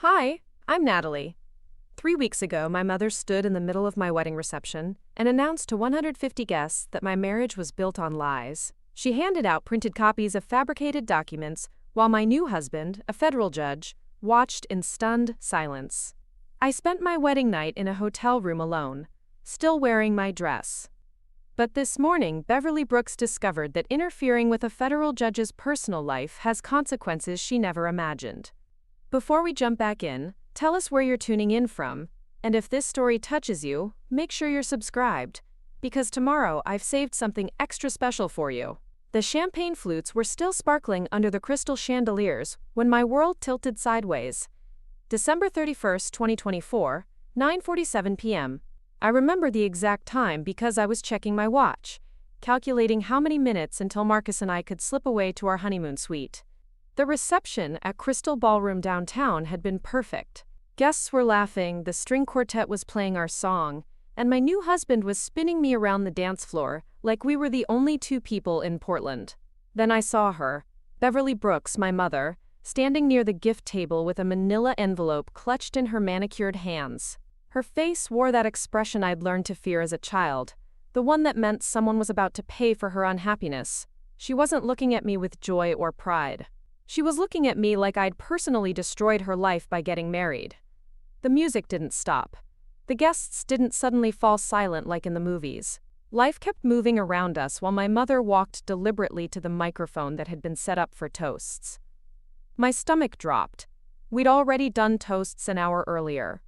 Hi, I'm Natalie. 3 weeks ago, my mother stood in the middle of my wedding reception and announced to 150 guests that my marriage was built on lies. She handed out printed copies of fabricated documents while my new husband, a federal judge, watched in stunned silence. I spent my wedding night in a hotel room alone, still wearing my dress. But this morning, Beverly Brooks discovered that interfering with a federal judge's personal life has consequences she never imagined. Before we jump back in, tell us where you're tuning in from, and if this story touches you, make sure you're subscribed, because tomorrow I've saved something extra special for you. The champagne flutes were still sparkling under the crystal chandeliers when my world tilted sideways. December 31st, 2024, 9:47 p.m. I remember the exact time because I was checking my watch, calculating how many minutes until Marcus and I could slip away to our honeymoon suite. The reception at Crystal Ballroom Downtown had been perfect. Guests were laughing, the string quartet was playing our song, and my new husband was spinning me around the dance floor like we were the only two people in Portland. Then I saw her, Beverly Brooks, my mother, standing near the gift table with a manila envelope clutched in her manicured hands. Her face wore that expression I'd learned to fear as a child, the one that meant someone was about to pay for her unhappiness. She wasn't looking at me with joy or pride. She was looking at me like I'd personally destroyed her life by getting married. The music didn't stop. The guests didn't suddenly fall silent like in the movies. Life kept moving around us while my mother walked deliberately to the microphone that had been set up for toasts. My stomach dropped. We'd already done toasts an hour earlier.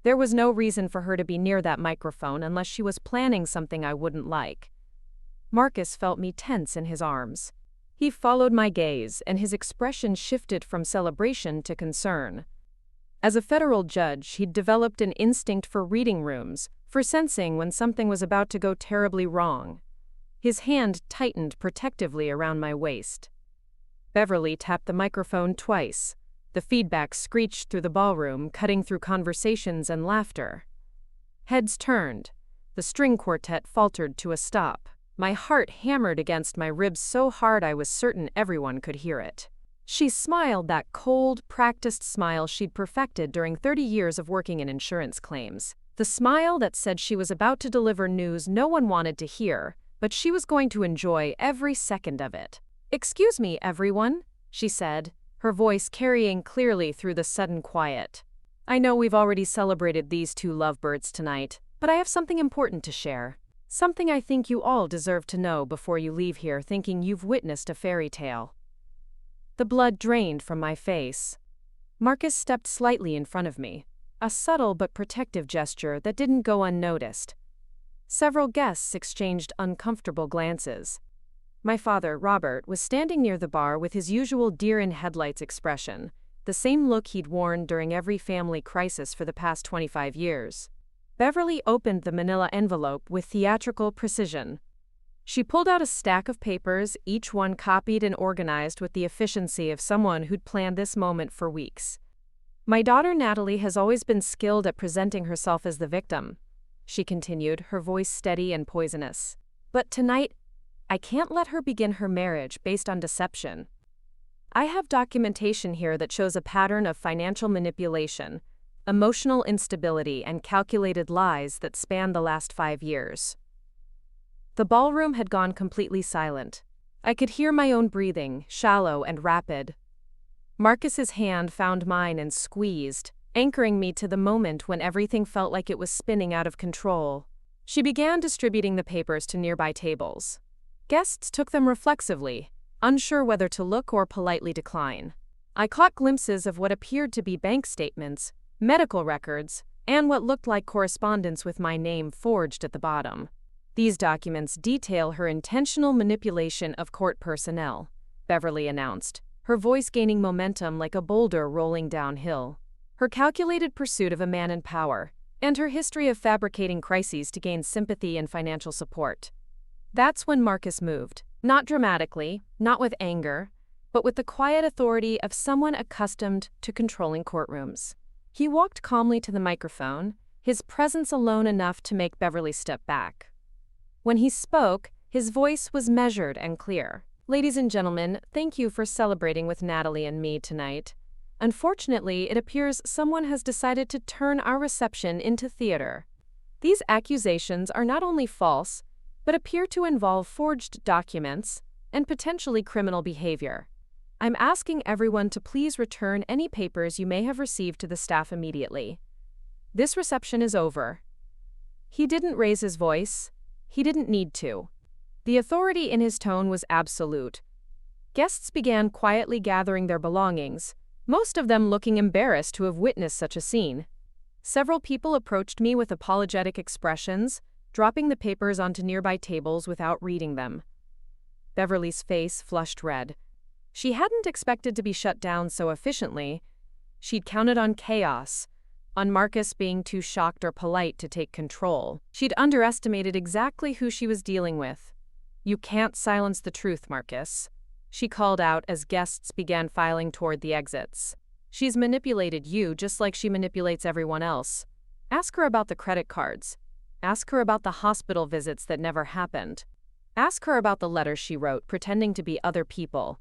There was no reason for her to be near that microphone unless she was planning something I wouldn't like. Marcus felt me tense in his arms. He followed my gaze, and his expression shifted from celebration to concern. As a federal judge, he'd developed an instinct for reading rooms, for sensing when something was about to go terribly wrong. His hand tightened protectively around my waist. Beverly tapped the microphone twice. The feedback screeched through the ballroom, cutting through conversations and laughter. Heads turned. The string quartet faltered to a stop. My heart hammered against my ribs so hard I was certain everyone could hear it. She smiled, that cold, practiced smile she'd perfected during 30 years of working in insurance claims. The smile that said she was about to deliver news no one wanted to hear, but she was going to enjoy every second of it. "Excuse me, everyone," she said, her voice carrying clearly through the sudden quiet. "I know we've already celebrated these two lovebirds tonight, but I have something important to share. Something I think you all deserve to know before you leave here thinking you've witnessed a fairy tale." The blood drained from my face. Marcus stepped slightly in front of me, a subtle but protective gesture that didn't go unnoticed. Several guests exchanged uncomfortable glances. My father, Robert, was standing near the bar with his usual deer-in-headlights expression, the same look he'd worn during every family crisis for the past 25 years. Beverly opened the manila envelope with theatrical precision. She pulled out a stack of papers, each one copied and organized with the efficiency of someone who'd planned this moment for weeks. "My daughter Natalie has always been skilled at presenting herself as the victim," she continued, her voice steady and poisonous. "But tonight, I can't let her begin her marriage based on deception. I have documentation here that shows a pattern of financial manipulation, emotional instability, and calculated lies that span the last 5 years." The ballroom had gone completely silent. I could hear my own breathing, shallow and rapid. Marcus's hand found mine and squeezed, anchoring me to the moment when everything felt like it was spinning out of control. She began distributing the papers to nearby tables. Guests took them reflexively, unsure whether to look or politely decline. I caught glimpses of what appeared to be bank statements, medical records, and what looked like correspondence with my name forged at the bottom. "These documents detail her intentional manipulation of court personnel," Beverly announced, her voice gaining momentum like a boulder rolling downhill. "Her calculated pursuit of a man in power, and her history of fabricating crises to gain sympathy and financial support." That's when Marcus moved, not dramatically, not with anger, but with the quiet authority of someone accustomed to controlling courtrooms. He walked calmly to the microphone, his presence alone enough to make Beverly step back. When he spoke, his voice was measured and clear. "Ladies and gentlemen, thank you for celebrating with Natalie and me tonight. Unfortunately, it appears someone has decided to turn our reception into theater. These accusations are not only false, but appear to involve forged documents and potentially criminal behavior. I'm asking everyone to please return any papers you may have received to the staff immediately. This reception is over. He didn't raise his voice. He didn't need to. The authority in his tone was absolute. Guests began quietly gathering their belongings, most of them looking embarrassed to have witnessed such a scene. Several people approached me with apologetic expressions, dropping the papers onto nearby tables without reading them. Beverly's face flushed red. She hadn't expected to be shut down so efficiently. She'd counted on chaos, on Marcus being too shocked or polite to take control. She'd underestimated exactly who she was dealing with. "You can't silence the truth, Marcus," she called out as guests began filing toward the exits. "She's manipulated you just like she manipulates everyone else. Ask her about the credit cards. Ask her about the hospital visits that never happened. Ask her about the letters she wrote pretending to be other people."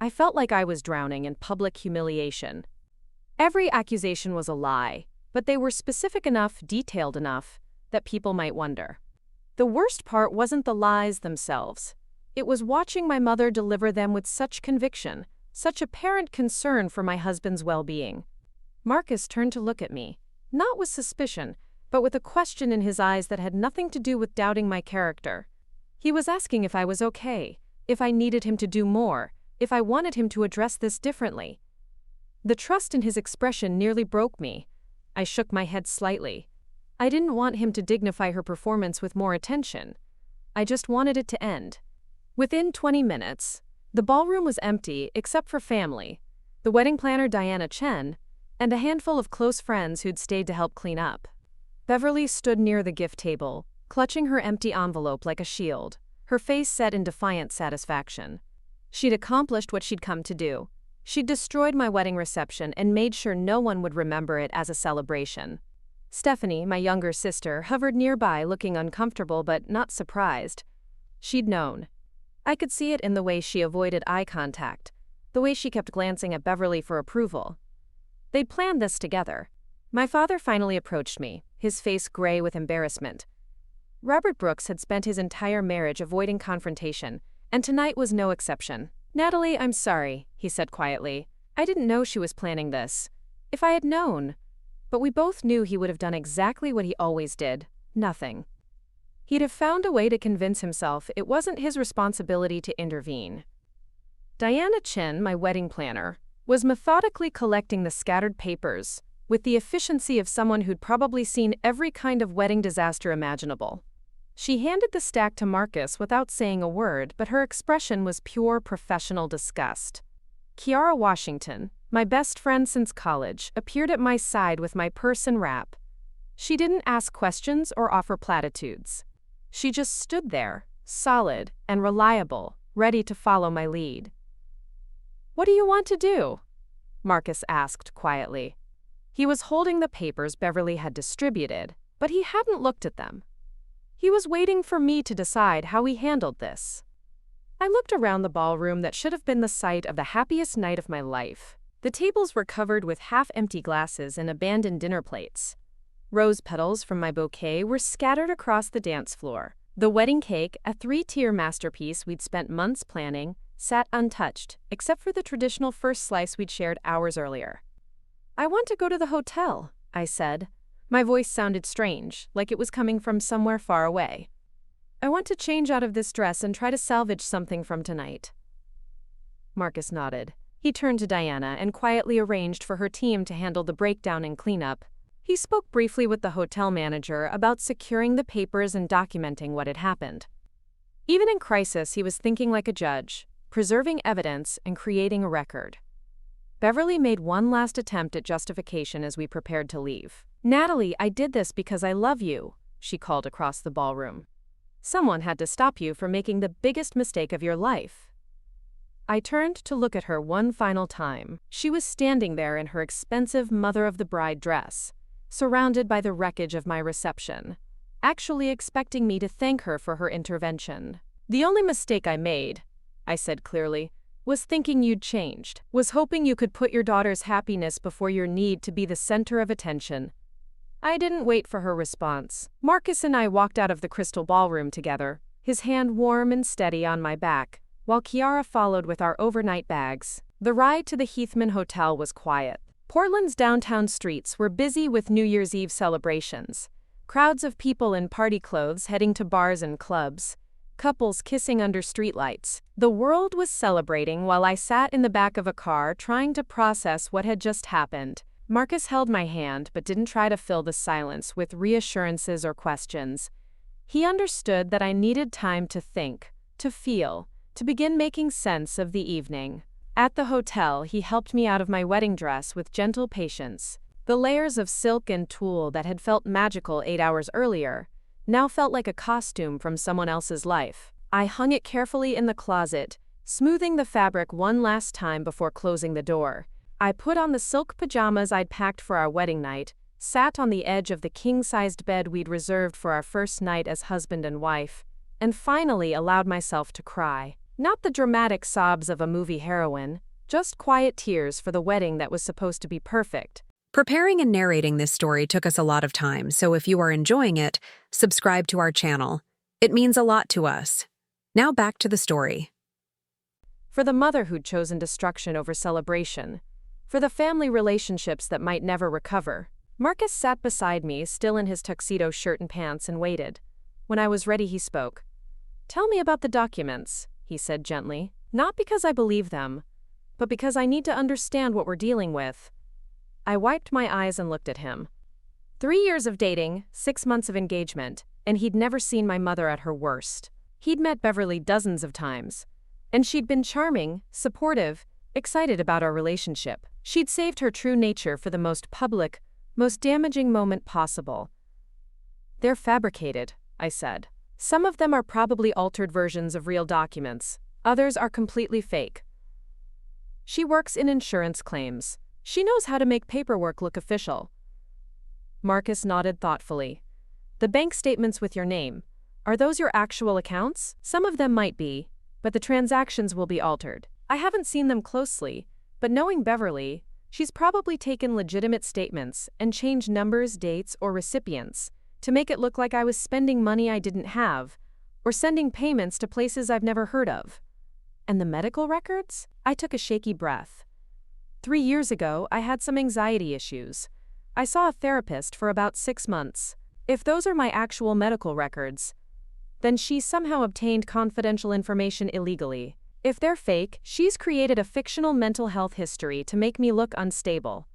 I felt like I was drowning in public humiliation. Every accusation was a lie, but they were specific enough, detailed enough, that people might wonder. The worst part wasn't the lies themselves. It was watching my mother deliver them with such conviction, such apparent concern for my husband's well-being. Marcus turned to look at me, not with suspicion, but with a question in his eyes that had nothing to do with doubting my character. He was asking if I was okay, if I needed him to do more, if I wanted him to address this differently. The trust in his expression nearly broke me. I shook my head slightly. I didn't want him to dignify her performance with more attention. I just wanted it to end. Within 20 minutes, the ballroom was empty except for family, the wedding planner Diana Chen, and a handful of close friends who'd stayed to help clean up. Beverly stood near the gift table, clutching her empty envelope like a shield, her face set in defiant satisfaction. She'd accomplished what she'd come to do. She'd destroyed my wedding reception and made sure no one would remember it as a celebration. Stephanie, my younger sister, hovered nearby looking uncomfortable but not surprised. She'd known. I could see it in the way she avoided eye contact, the way she kept glancing at Beverly for approval. They'd planned this together. My father finally approached me, his face gray with embarrassment. Robert Brooks had spent his entire marriage avoiding confrontation, and tonight was no exception. "Natalie, I'm sorry," he said quietly. "I didn't know she was planning this. If I had known..." But we both knew he would have done exactly what he always did. Nothing. He'd have found a way to convince himself it wasn't his responsibility to intervene. Diana Chen, my wedding planner, was methodically collecting the scattered papers, with the efficiency of someone who'd probably seen every kind of wedding disaster imaginable. She handed the stack to Marcus without saying a word, but her expression was pure professional disgust. Kiara Washington, my best friend since college, appeared at my side with my purse and wrap. She didn't ask questions or offer platitudes. She just stood there, solid and reliable, ready to follow my lead. "What do you want to do?" Marcus asked quietly. He was holding the papers Beverly had distributed, but he hadn't looked at them. He was waiting for me to decide how he handled this. I looked around the ballroom that should have been the site of the happiest night of my life. The tables were covered with half-empty glasses and abandoned dinner plates. Rose petals from my bouquet were scattered across the dance floor. The wedding cake, a 3-tier masterpiece we'd spent months planning, sat untouched, except for the traditional first slice we'd shared hours earlier. "I want to go to the hotel," I said. My voice sounded strange, like it was coming from somewhere far away. "I want to change out of this dress and try to salvage something from tonight." Marcus nodded. He turned to Diana and quietly arranged for her team to handle the breakdown and cleanup. He spoke briefly with the hotel manager about securing the papers and documenting what had happened. Even in crisis, he was thinking like a judge, preserving evidence and creating a record. Beverly made one last attempt at justification as we prepared to leave. "Natalie, I did this because I love you," she called across the ballroom. "Someone had to stop you from making the biggest mistake of your life." I turned to look at her one final time. She was standing there in her expensive mother-of-the-bride dress, surrounded by the wreckage of my reception, actually expecting me to thank her for her intervention. "The only mistake I made," I said clearly, Was thinking you'd changed. Was hoping you could put your daughter's happiness before your need to be the center of attention. I didn't wait for her response. Marcus and I walked out of the Crystal Ballroom together, his hand warm and steady on my back, while Kiara followed with our overnight bags. The ride to the Heathman Hotel was quiet. Portland's downtown streets were busy with New Year's Eve celebrations. Crowds of people in party clothes heading to bars and clubs. Couples kissing under streetlights. The world was celebrating while I sat in the back of a car trying to process what had just happened. Marcus held my hand but didn't try to fill the silence with reassurances or questions. He understood that I needed time to think, to feel, to begin making sense of the evening. At the hotel, he helped me out of my wedding dress with gentle patience. The layers of silk and tulle that had felt magical 8 hours earlier now felt like a costume from someone else's life. I hung it carefully in the closet, smoothing the fabric one last time before closing the door. I put on the silk pajamas I'd packed for our wedding night, sat on the edge of the king-sized bed we'd reserved for our first night as husband and wife, and finally allowed myself to cry. Not the dramatic sobs of a movie heroine, just quiet tears for the wedding that was supposed to be perfect. Preparing and narrating this story took us a lot of time, so if you are enjoying it, subscribe to our channel. It means a lot to us. Now back to the story. For the mother who'd chosen destruction over celebration. For the family relationships that might never recover. Marcus sat beside me, still in his tuxedo shirt and pants, and waited. When I was ready, he spoke. "Tell me about the documents," he said gently. "Not because I believe them, but because I need to understand what we're dealing with." I wiped my eyes and looked at him. 3 years of dating, 6 months of engagement, and he'd never seen my mother at her worst. He'd met Beverly dozens of times, and she'd been charming, supportive, excited about our relationship. She'd saved her true nature for the most public, most damaging moment possible. "They're fabricated," I said. "Some of them are probably altered versions of real documents. Others are completely fake. She works in insurance claims. She knows how to make paperwork look official." Marcus nodded thoughtfully. "The bank statements with your name, are those your actual accounts?" "Some of them might be, but the transactions will be altered. I haven't seen them closely, but knowing Beverly, she's probably taken legitimate statements and changed numbers, dates, or recipients to make it look like I was spending money I didn't have, or sending payments to places I've never heard of." "And the medical records?" I took a shaky breath. 3 years ago, I had some anxiety issues. I saw a therapist for about 6 months. If those are my actual medical records, then she somehow obtained confidential information illegally. If they're fake, she's created a fictional mental health history to make me look unstable.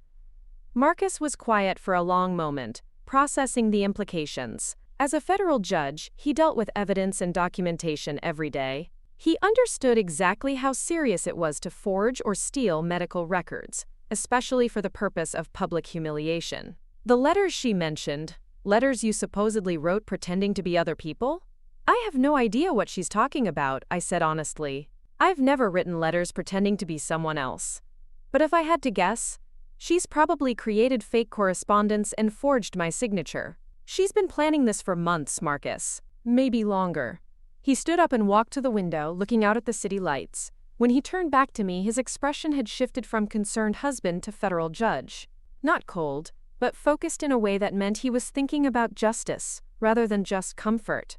Marcus was quiet for a long moment, processing the implications. As a federal judge, he dealt with evidence and documentation every day. He understood exactly how serious it was to forge or steal medical records, especially for the purpose of public humiliation. "The letters she mentioned, letters you supposedly wrote pretending to be other people?" "I have no idea what she's talking about," I said honestly. "I've never written letters pretending to be someone else. But if I had to guess, she's probably created fake correspondence and forged my signature. She's been planning this for months, Marcus. Maybe longer." He stood up and walked to the window, looking out at the city lights. When he turned back to me, his expression had shifted from concerned husband to federal judge. Not cold, but focused in a way that meant he was thinking about justice, rather than just comfort.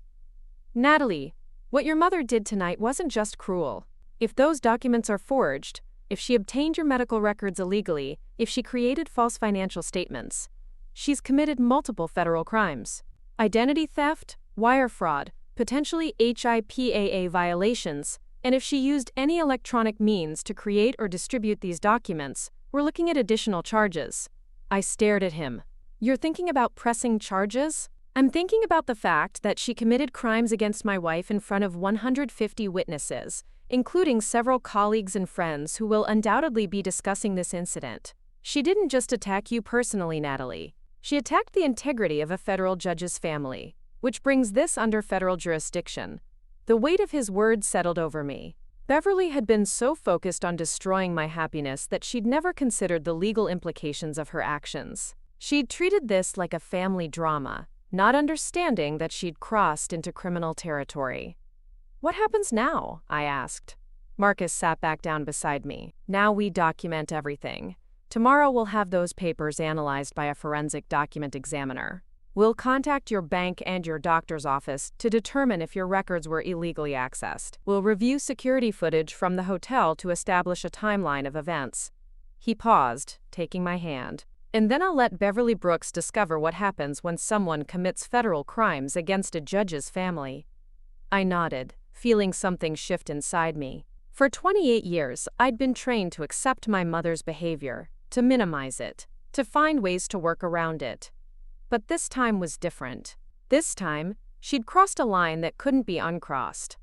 "Natalie, what your mother did tonight wasn't just cruel. If those documents are forged, if she obtained your medical records illegally, if she created false financial statements, she's committed multiple federal crimes. Identity theft, wire fraud, potentially HIPAA violations, and if she used any electronic means to create or distribute these documents, we're looking at additional charges." I stared at him. "You're thinking about pressing charges?" "I'm thinking about the fact that she committed crimes against my wife in front of 150 witnesses, including several colleagues and friends who will undoubtedly be discussing this incident. She didn't just attack you personally, Natalie. She attacked the integrity of a federal judge's family, which brings this under federal jurisdiction." The weight of his words settled over me. Beverly had been so focused on destroying my happiness that she'd never considered the legal implications of her actions. She'd treated this like a family drama, not understanding that she'd crossed into criminal territory. "What happens now?" I asked. Marcus sat back down beside me. "Now we document everything. Tomorrow we'll have those papers analyzed by a forensic document examiner. We'll contact your bank and your doctor's office to determine if your records were illegally accessed. We'll review security footage from the hotel to establish a timeline of events." He paused, taking my hand. "And then I'll let Beverly Brooks discover what happens when someone commits federal crimes against a judge's family." I nodded, feeling something shift inside me. For 28 years, I'd been trained to accept my mother's behavior, to minimize it, to find ways to work around it. But this time was different. This time, she'd crossed a line that couldn't be uncrossed.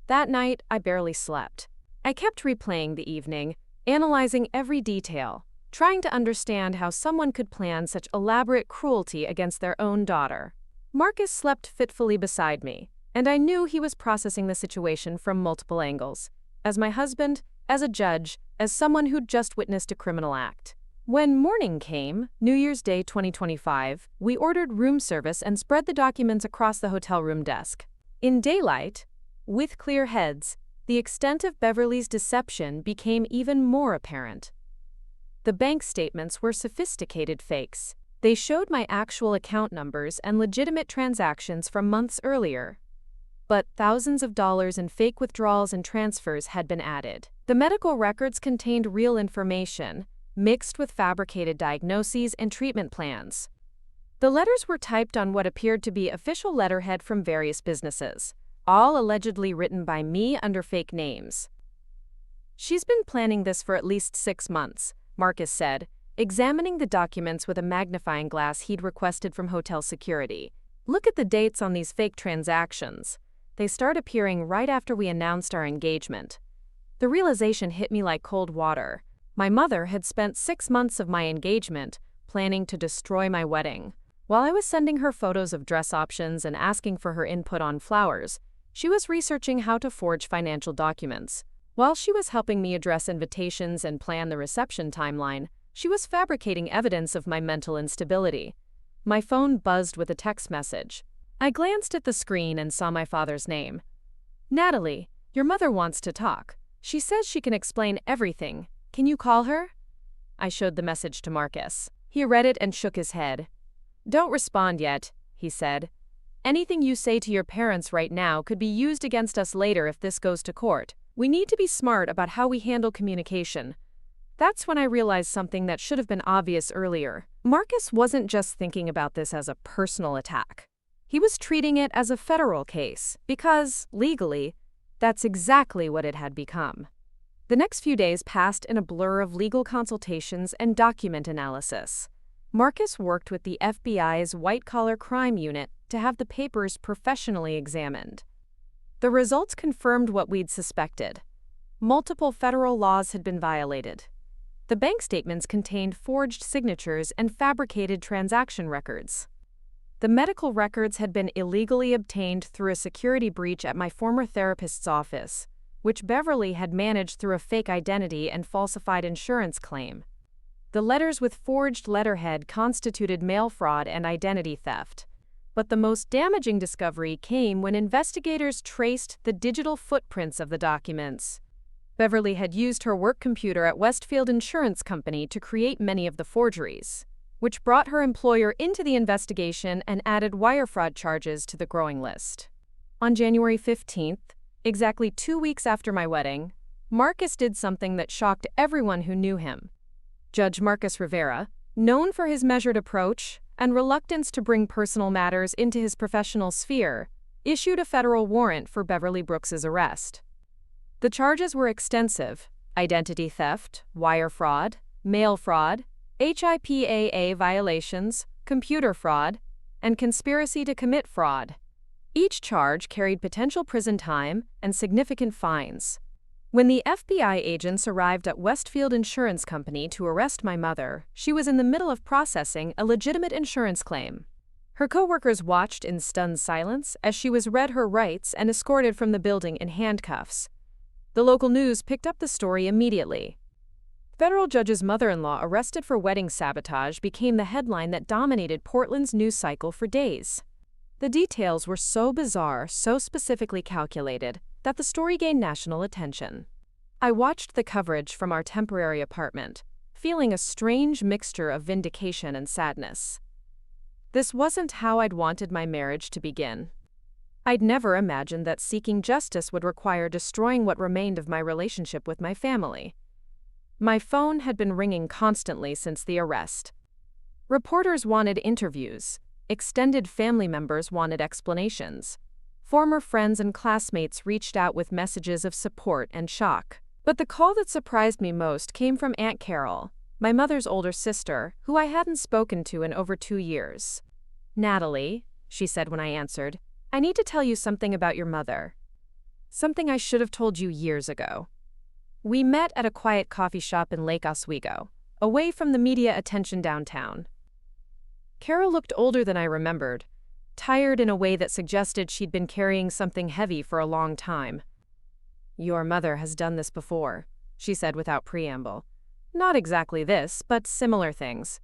That night, I barely slept. I kept replaying the evening, analyzing every detail, trying to understand how someone could plan such elaborate cruelty against their own daughter. Marcus slept fitfully beside me, and I knew he was processing the situation from multiple angles. As my husband, as a judge, as someone who'd just witnessed a criminal act. When morning came, New Year's Day 2025, we ordered room service and spread the documents across the hotel room desk. In daylight, with clear heads, the extent of Beverly's deception became even more apparent. The bank statements were sophisticated fakes. They showed my actual account numbers and legitimate transactions from months earlier. But thousands of dollars in fake withdrawals and transfers had been added. The medical records contained real information, mixed with fabricated diagnoses and treatment plans. The letters were typed on what appeared to be official letterhead from various businesses, all allegedly written by me under fake names. "She's been planning this for at least 6 months, Marcus said, examining the documents with a magnifying glass he'd requested from hotel security. "Look at the dates on these fake transactions. They start appearing right after we announced our engagement." The realization hit me like cold water. My mother had spent 6 months of my engagement planning to destroy my wedding. While I was sending her photos of dress options and asking for her input on flowers, she was researching how to forge financial documents. While she was helping me address invitations and plan the reception timeline, she was fabricating evidence of my mental instability. My phone buzzed with a text message. I glanced at the screen and saw my father's name. "Natalie, your mother wants to talk. She says she can explain everything. Can you call her?" I showed the message to Marcus. He read it and shook his head. "Don't respond yet," he said. "Anything you say to your parents right now could be used against us later if this goes to court. We need to be smart about how we handle communication." That's when I realized something that should have been obvious earlier. Marcus wasn't just thinking about this as a personal attack. He was treating it as a federal case, because, legally, that's exactly what it had become. The next few days passed in a blur of legal consultations and document analysis. Marcus worked with the FBI's white-collar crime unit to have the papers professionally examined. The results confirmed what we'd suspected. Multiple federal laws had been violated. The bank statements contained forged signatures and fabricated transaction records. The medical records had been illegally obtained through a security breach at my former therapist's office, which Beverly had managed through a fake identity and falsified insurance claim. The letters with forged letterhead constituted mail fraud and identity theft. But the most damaging discovery came when investigators traced the digital footprints of the documents. Beverly had used her work computer at Westfield Insurance Company to create many of the forgeries, which brought her employer into the investigation and added wire fraud charges to the growing list. On January 15th, exactly 2 weeks after my wedding, Marcus did something that shocked everyone who knew him. Judge Marcus Rivera, known for his measured approach and reluctance to bring personal matters into his professional sphere, issued a federal warrant for Beverly Brooks's arrest. The charges were extensive: identity theft, wire fraud, mail fraud, HIPAA violations, computer fraud, and conspiracy to commit fraud. Each charge carried potential prison time and significant fines. When the FBI agents arrived at Westfield Insurance Company to arrest my mother, she was in the middle of processing a legitimate insurance claim. Her coworkers watched in stunned silence as she was read her rights and escorted from the building in handcuffs. The local news picked up the story immediately. Federal judge's mother-in-law arrested for wedding sabotage became the headline that dominated Portland's news cycle for days. The details were so bizarre, so specifically calculated, that the story gained national attention. I watched the coverage from our temporary apartment, feeling a strange mixture of vindication and sadness. This wasn't how I'd wanted my marriage to begin. I'd never imagined that seeking justice would require destroying what remained of my relationship with my family. My phone had been ringing constantly since the arrest. Reporters wanted interviews. Extended family members wanted explanations. Former friends and classmates reached out with messages of support and shock. But the call that surprised me most came from Aunt Carol, my mother's older sister, who I hadn't spoken to in over 2 years. "Natalie," she said when I answered, "I need to tell you something about your mother. Something I should have told you years ago." We met at a quiet coffee shop in Lake Oswego, away from the media attention downtown. Carol looked older than I remembered, tired in a way that suggested she'd been carrying something heavy for a long time. "Your mother has done this before," she said without preamble. "Not exactly this, but similar things.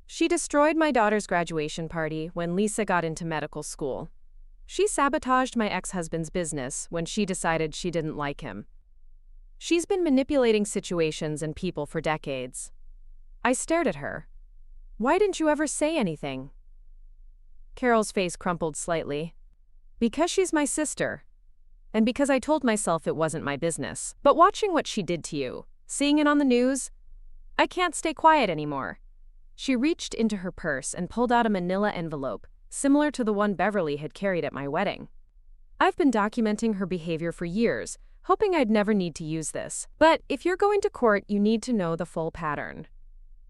She destroyed my daughter's graduation party when Lisa got into medical school. She sabotaged my ex-husband's business when she decided she didn't like him. She's been manipulating situations and people for decades." I stared at her. "Why didn't you ever say anything?" Carol's face crumpled slightly. "Because she's my sister. And because I told myself it wasn't my business. But watching what she did to you, seeing it on the news, I can't stay quiet anymore." She reached into her purse and pulled out a manila envelope, similar to the one Beverly had carried at my wedding. "I've been documenting her behavior for years, hoping I'd never need to use this. But if you're going to court, you need to know the full pattern."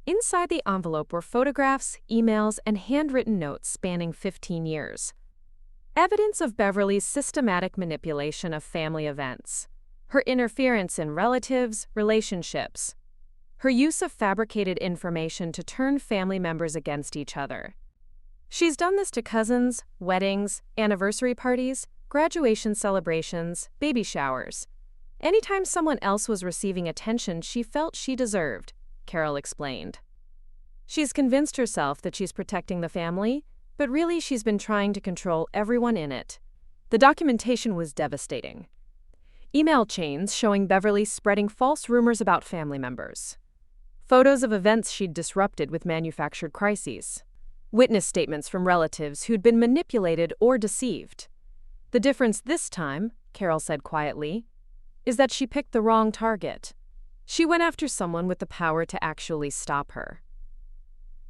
Inside the envelope were photographs, emails, and handwritten notes spanning 15 years. Evidence of Beverly's systematic manipulation of family events, her interference in relatives' relationships, her use of fabricated information to turn family members against each other. She's done this to cousins, weddings, anniversary parties, graduation celebrations, baby showers. Anytime someone else was receiving attention she felt she deserved, Carol explained. She's convinced herself that she's protecting the family, but really she's been trying to control everyone in it. The documentation was devastating. Email chains showing Beverly spreading false rumors about family members. Photos of events she'd disrupted with manufactured crises. Witness statements from relatives who'd been manipulated or deceived. "The difference this time," Carol said quietly, "is that she picked the wrong target. She went after someone with the power to actually stop her."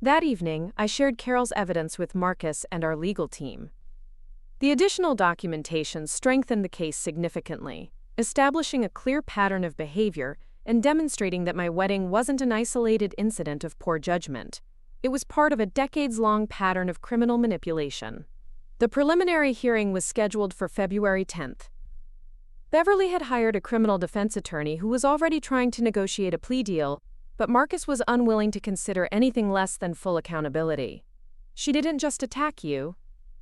That evening, I shared Carol's evidence with Marcus and our legal team. The additional documentation strengthened the case significantly, establishing a clear pattern of behavior and demonstrating that my wedding wasn't an isolated incident of poor judgment. It was part of a decades-long pattern of criminal manipulation. The preliminary hearing was scheduled for February 10th. Beverly had hired a criminal defense attorney who was already trying to negotiate a plea deal, but Marcus was unwilling to consider anything less than full accountability. "She didn't just attack you,"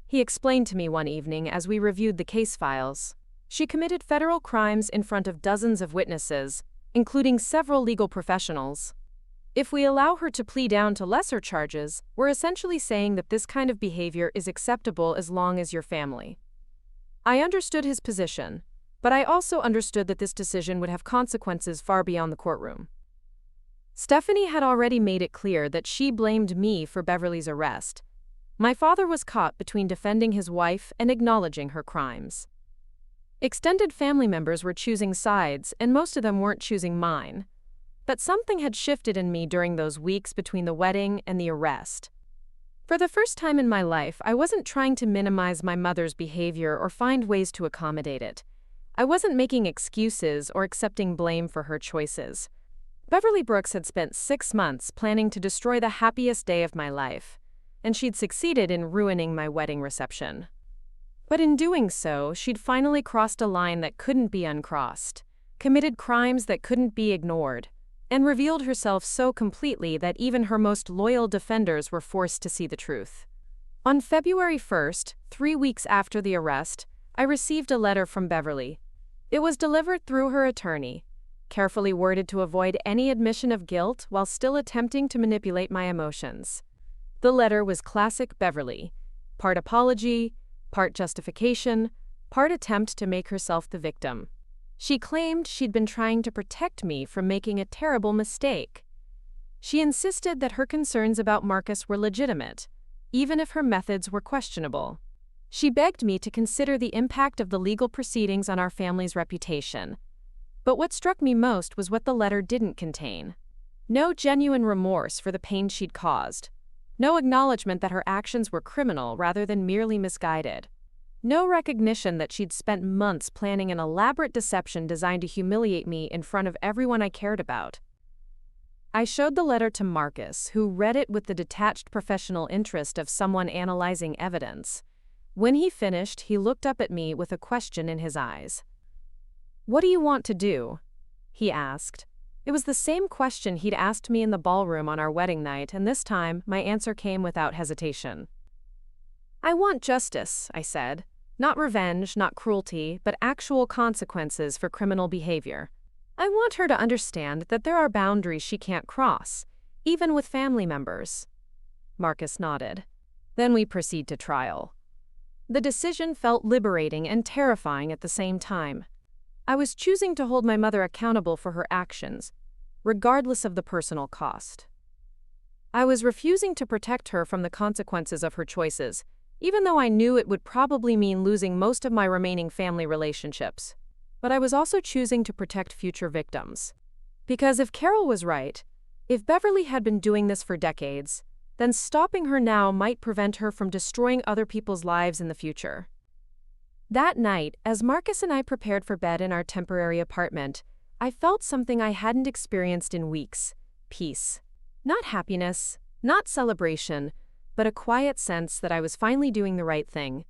he explained to me one evening as we reviewed the case files. "She committed federal crimes in front of dozens of witnesses, including several legal professionals. If we allow her to plea down to lesser charges, we're essentially saying that this kind of behavior is acceptable as long as you're family." I understood his position, but I also understood that this decision would have consequences far beyond the courtroom. Stephanie had already made it clear that she blamed me for Beverly's arrest. My father was caught between defending his wife and acknowledging her crimes. Extended family members were choosing sides, and most of them weren't choosing mine. But something had shifted in me during those weeks between the wedding and the arrest. For the first time in my life, I wasn't trying to minimize my mother's behavior or find ways to accommodate it. I wasn't making excuses or accepting blame for her choices. Beverly Brooks had spent 6 months planning to destroy the happiest day of my life, and she'd succeeded in ruining my wedding reception. But in doing so, she'd finally crossed a line that couldn't be uncrossed, committed crimes that couldn't be ignored, and revealed herself so completely that even her most loyal defenders were forced to see the truth. On February 1st, 3 weeks after the arrest, I received a letter from Beverly. It was delivered through her attorney, carefully worded to avoid any admission of guilt while still attempting to manipulate my emotions. The letter was classic Beverly, part apology, part justification, part attempt to make herself the victim. She claimed she'd been trying to protect me from making a terrible mistake. She insisted that her concerns about Marcus were legitimate, even if her methods were questionable. She begged me to consider the impact of the legal proceedings on our family's reputation. But what struck me most was what the letter didn't contain. No genuine remorse for the pain she'd caused. No acknowledgement that her actions were criminal rather than merely misguided. No recognition that she'd spent months planning an elaborate deception designed to humiliate me in front of everyone I cared about. I showed the letter to Marcus, who read it with the detached professional interest of someone analyzing evidence. When he finished, he looked up at me with a question in his eyes. "What do you want to do?" he asked. It was the same question he'd asked me in the ballroom on our wedding night, and this time my answer came without hesitation. "I want justice," I said. "Not revenge, not cruelty, but actual consequences for criminal behavior. I want her to understand that there are boundaries she can't cross, even with family members." Marcus nodded. Then we proceed to trial. The decision felt liberating and terrifying at the same time. I was choosing to hold my mother accountable for her actions, regardless of the personal cost. I was refusing to protect her from the consequences of her choices, even though I knew it would probably mean losing most of my remaining family relationships. But I was also choosing to protect future victims. Because if Carol was right, if Beverly had been doing this for decades, then stopping her now might prevent her from destroying other people's lives in the future. That night, as Marcus and I prepared for bed in our temporary apartment, I felt something I hadn't experienced in weeks: peace. Not happiness, not celebration, but a quiet sense that I was finally doing the right thing.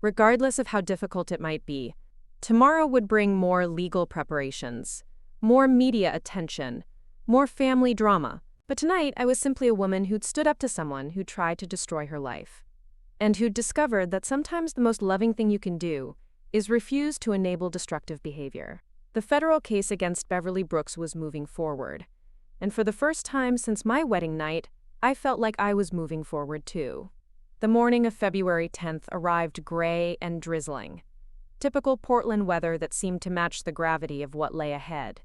Regardless of how difficult it might be, tomorrow would bring more legal preparations, more media attention, more family drama. But tonight, I was simply a woman who'd stood up to someone who tried to destroy her life. And who'd discovered that sometimes the most loving thing you can do is refuse to enable destructive behavior. The federal case against Beverly Brooks was moving forward. And for the first time since my wedding night, I felt like I was moving forward too. The morning of February 10th arrived gray and drizzling. Typical Portland weather that seemed to match the gravity of what lay ahead.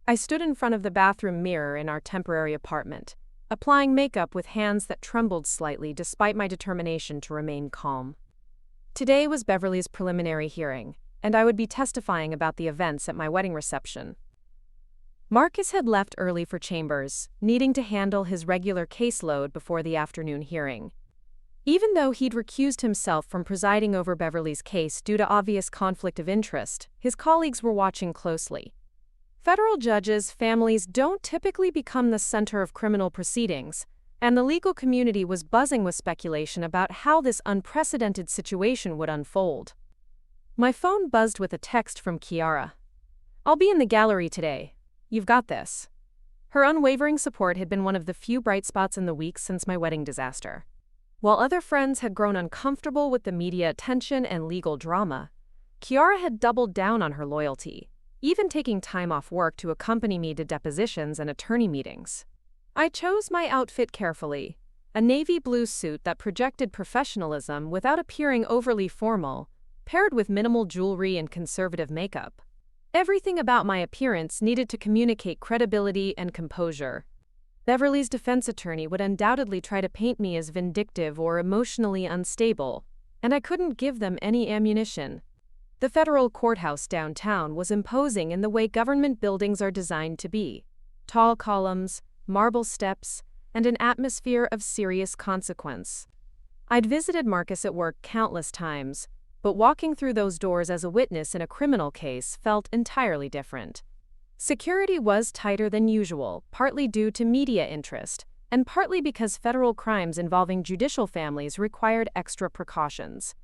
I stood in front of the bathroom mirror in our temporary apartment, applying makeup with hands that trembled slightly despite my determination to remain calm. Today was Beverly's preliminary hearing, and I would be testifying about the events at my wedding reception. Marcus had left early for chambers, needing to handle his regular caseload before the afternoon hearing. Even though he'd recused himself from presiding over Beverly's case due to obvious conflict of interest, his colleagues were watching closely. Federal judges' families don't typically become the center of criminal proceedings, and the legal community was buzzing with speculation about how this unprecedented situation would unfold. My phone buzzed with a text from Kiara. "I'll be in the gallery today. You've got this." Her unwavering support had been one of the few bright spots in the weeks since my wedding disaster. While other friends had grown uncomfortable with the media attention and legal drama, Kiara had doubled down on her loyalty, even taking time off work to accompany me to depositions and attorney meetings. I chose my outfit carefully, a navy blue suit that projected professionalism without appearing overly formal, paired with minimal jewelry and conservative makeup. Everything about my appearance needed to communicate credibility and composure. Beverly's defense attorney would undoubtedly try to paint me as vindictive or emotionally unstable, and I couldn't give them any ammunition. The federal courthouse downtown was imposing in the way government buildings are designed to be: tall columns, marble steps, and an atmosphere of serious consequence. I'd visited Marcus at work countless times, but walking through those doors as a witness in a criminal case felt entirely different. Security was tighter than usual, partly due to media interest, and partly because federal crimes involving judicial families required extra precautions.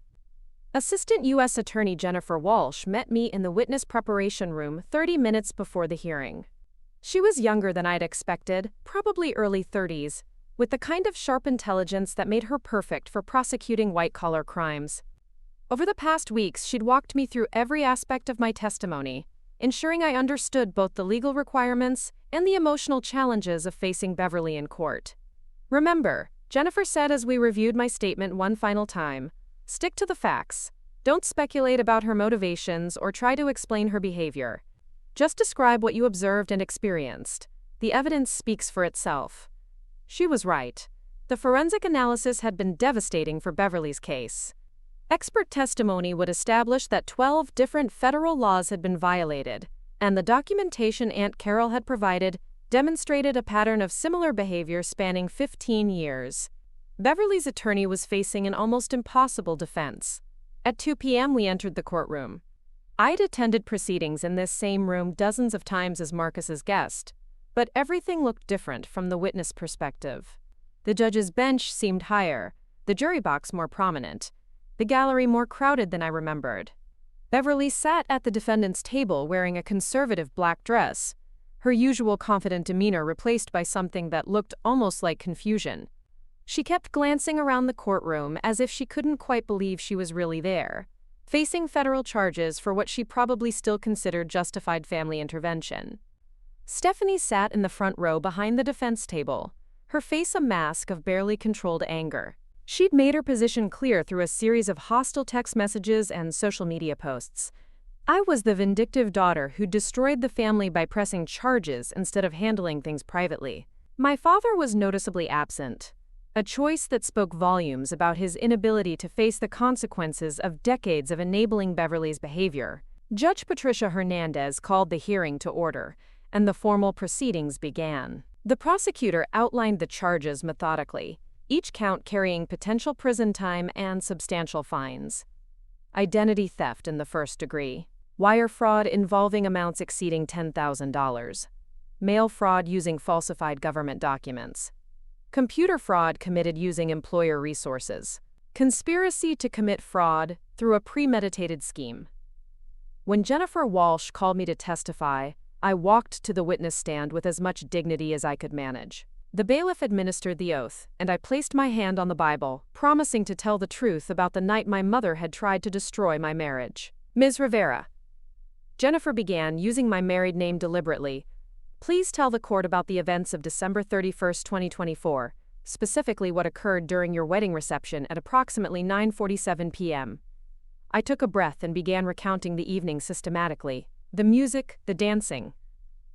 Assistant U.S. Attorney Jennifer Walsh met me in the witness preparation room 30 minutes before the hearing. She was younger than I'd expected, probably early 30s, with the kind of sharp intelligence that made her perfect for prosecuting white-collar crimes. Over the past weeks, she'd walked me through every aspect of my testimony, ensuring I understood both the legal requirements and the emotional challenges of facing Beverly in court. "Remember," Jennifer said as we reviewed my statement one final time, "stick to the facts. Don't speculate about her motivations or try to explain her behavior. Just describe what you observed and experienced. The evidence speaks for itself." She was right. The forensic analysis had been devastating for Beverly's case. Expert testimony would establish that 12 different federal laws had been violated, and the documentation Aunt Carol had provided demonstrated a pattern of similar behavior spanning 15 years. Beverly's attorney was facing an almost impossible defense. At 2 p.m. we entered the courtroom. I'd attended proceedings in this same room dozens of times as Marcus's guest, but everything looked different from the witness perspective. The judge's bench seemed higher, the jury box more prominent, the gallery more crowded than I remembered. Beverly sat at the defendant's table wearing a conservative black dress, her usual confident demeanor replaced by something that looked almost like confusion. She kept glancing around the courtroom as if she couldn't quite believe she was really there, facing federal charges for what she probably still considered justified family intervention. Stephanie sat in the front row behind the defense table, her face a mask of barely controlled anger. She'd made her position clear through a series of hostile text messages and social media posts. I was the vindictive daughter who destroyed the family by pressing charges instead of handling things privately. My father was noticeably absent, a choice that spoke volumes about his inability to face the consequences of decades of enabling Beverly's behavior. Judge Patricia Hernandez called the hearing to order, and the formal proceedings began. The prosecutor outlined the charges methodically, each count carrying potential prison time and substantial fines. Identity theft in the first degree, wire fraud involving amounts exceeding $10,000, mail fraud using falsified government documents, computer fraud committed using employer resources, conspiracy to commit fraud through a premeditated scheme. When Jennifer Walsh called me to testify, I walked to the witness stand with as much dignity as I could manage. The bailiff administered the oath, and I placed my hand on the Bible, promising to tell the truth about the night my mother had tried to destroy my marriage. "Ms. Rivera," Jennifer began, using my married name deliberately, "please tell the court about the events of December 31, 2024, specifically what occurred during your wedding reception at approximately 9:47 p.m. I took a breath and began recounting the evening systematically. The music, the dancing,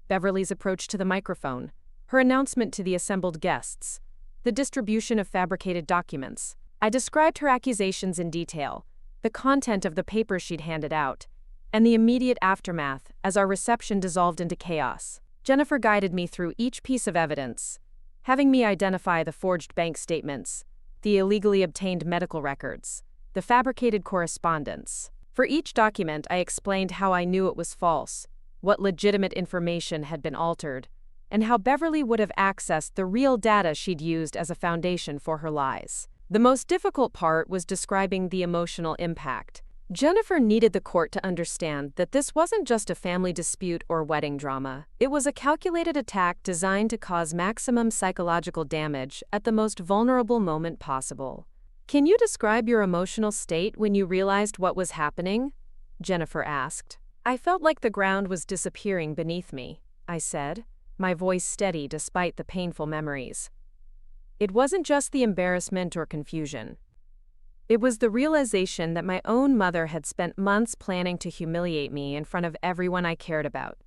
Beverly's approach to the microphone, her announcement to the assembled guests, the distribution of fabricated documents. I described her accusations in detail, the content of the papers she'd handed out, and the immediate aftermath as our reception dissolved into chaos. Jennifer guided me through each piece of evidence, having me identify the forged bank statements, the illegally obtained medical records, the fabricated correspondence. For each document, I explained how I knew it was false, what legitimate information had been altered, and how Beverly would have accessed the real data she'd used as a foundation for her lies. The most difficult part was describing the emotional impact. Jennifer needed the court to understand that this wasn't just a family dispute or wedding drama. It was a calculated attack designed to cause maximum psychological damage at the most vulnerable moment possible. "Can you describe your emotional state when you realized what was happening?" Jennifer asked. "I felt like the ground was disappearing beneath me," I said, my voice steady despite the painful memories. It wasn't just the embarrassment or confusion. It was the realization that my own mother had spent months planning to humiliate me in front of everyone I cared about.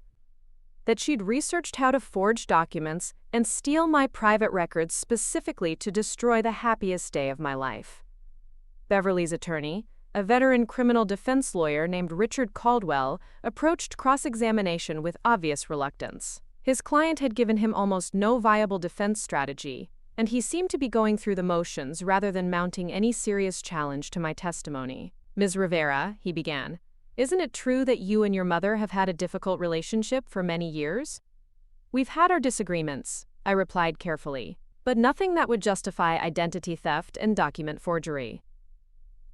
That she'd researched how to forge documents and steal my private records specifically to destroy the happiest day of my life. Beverly's attorney, a veteran criminal defense lawyer named Richard Caldwell, approached cross-examination with obvious reluctance. His client had given him almost no viable defense strategy, and he seemed to be going through the motions rather than mounting any serious challenge to my testimony. "Ms. Rivera," he began, "isn't it true that you and your mother have had a difficult relationship for many years?" "We've had our disagreements," I replied carefully, "but nothing that would justify identity theft and document forgery."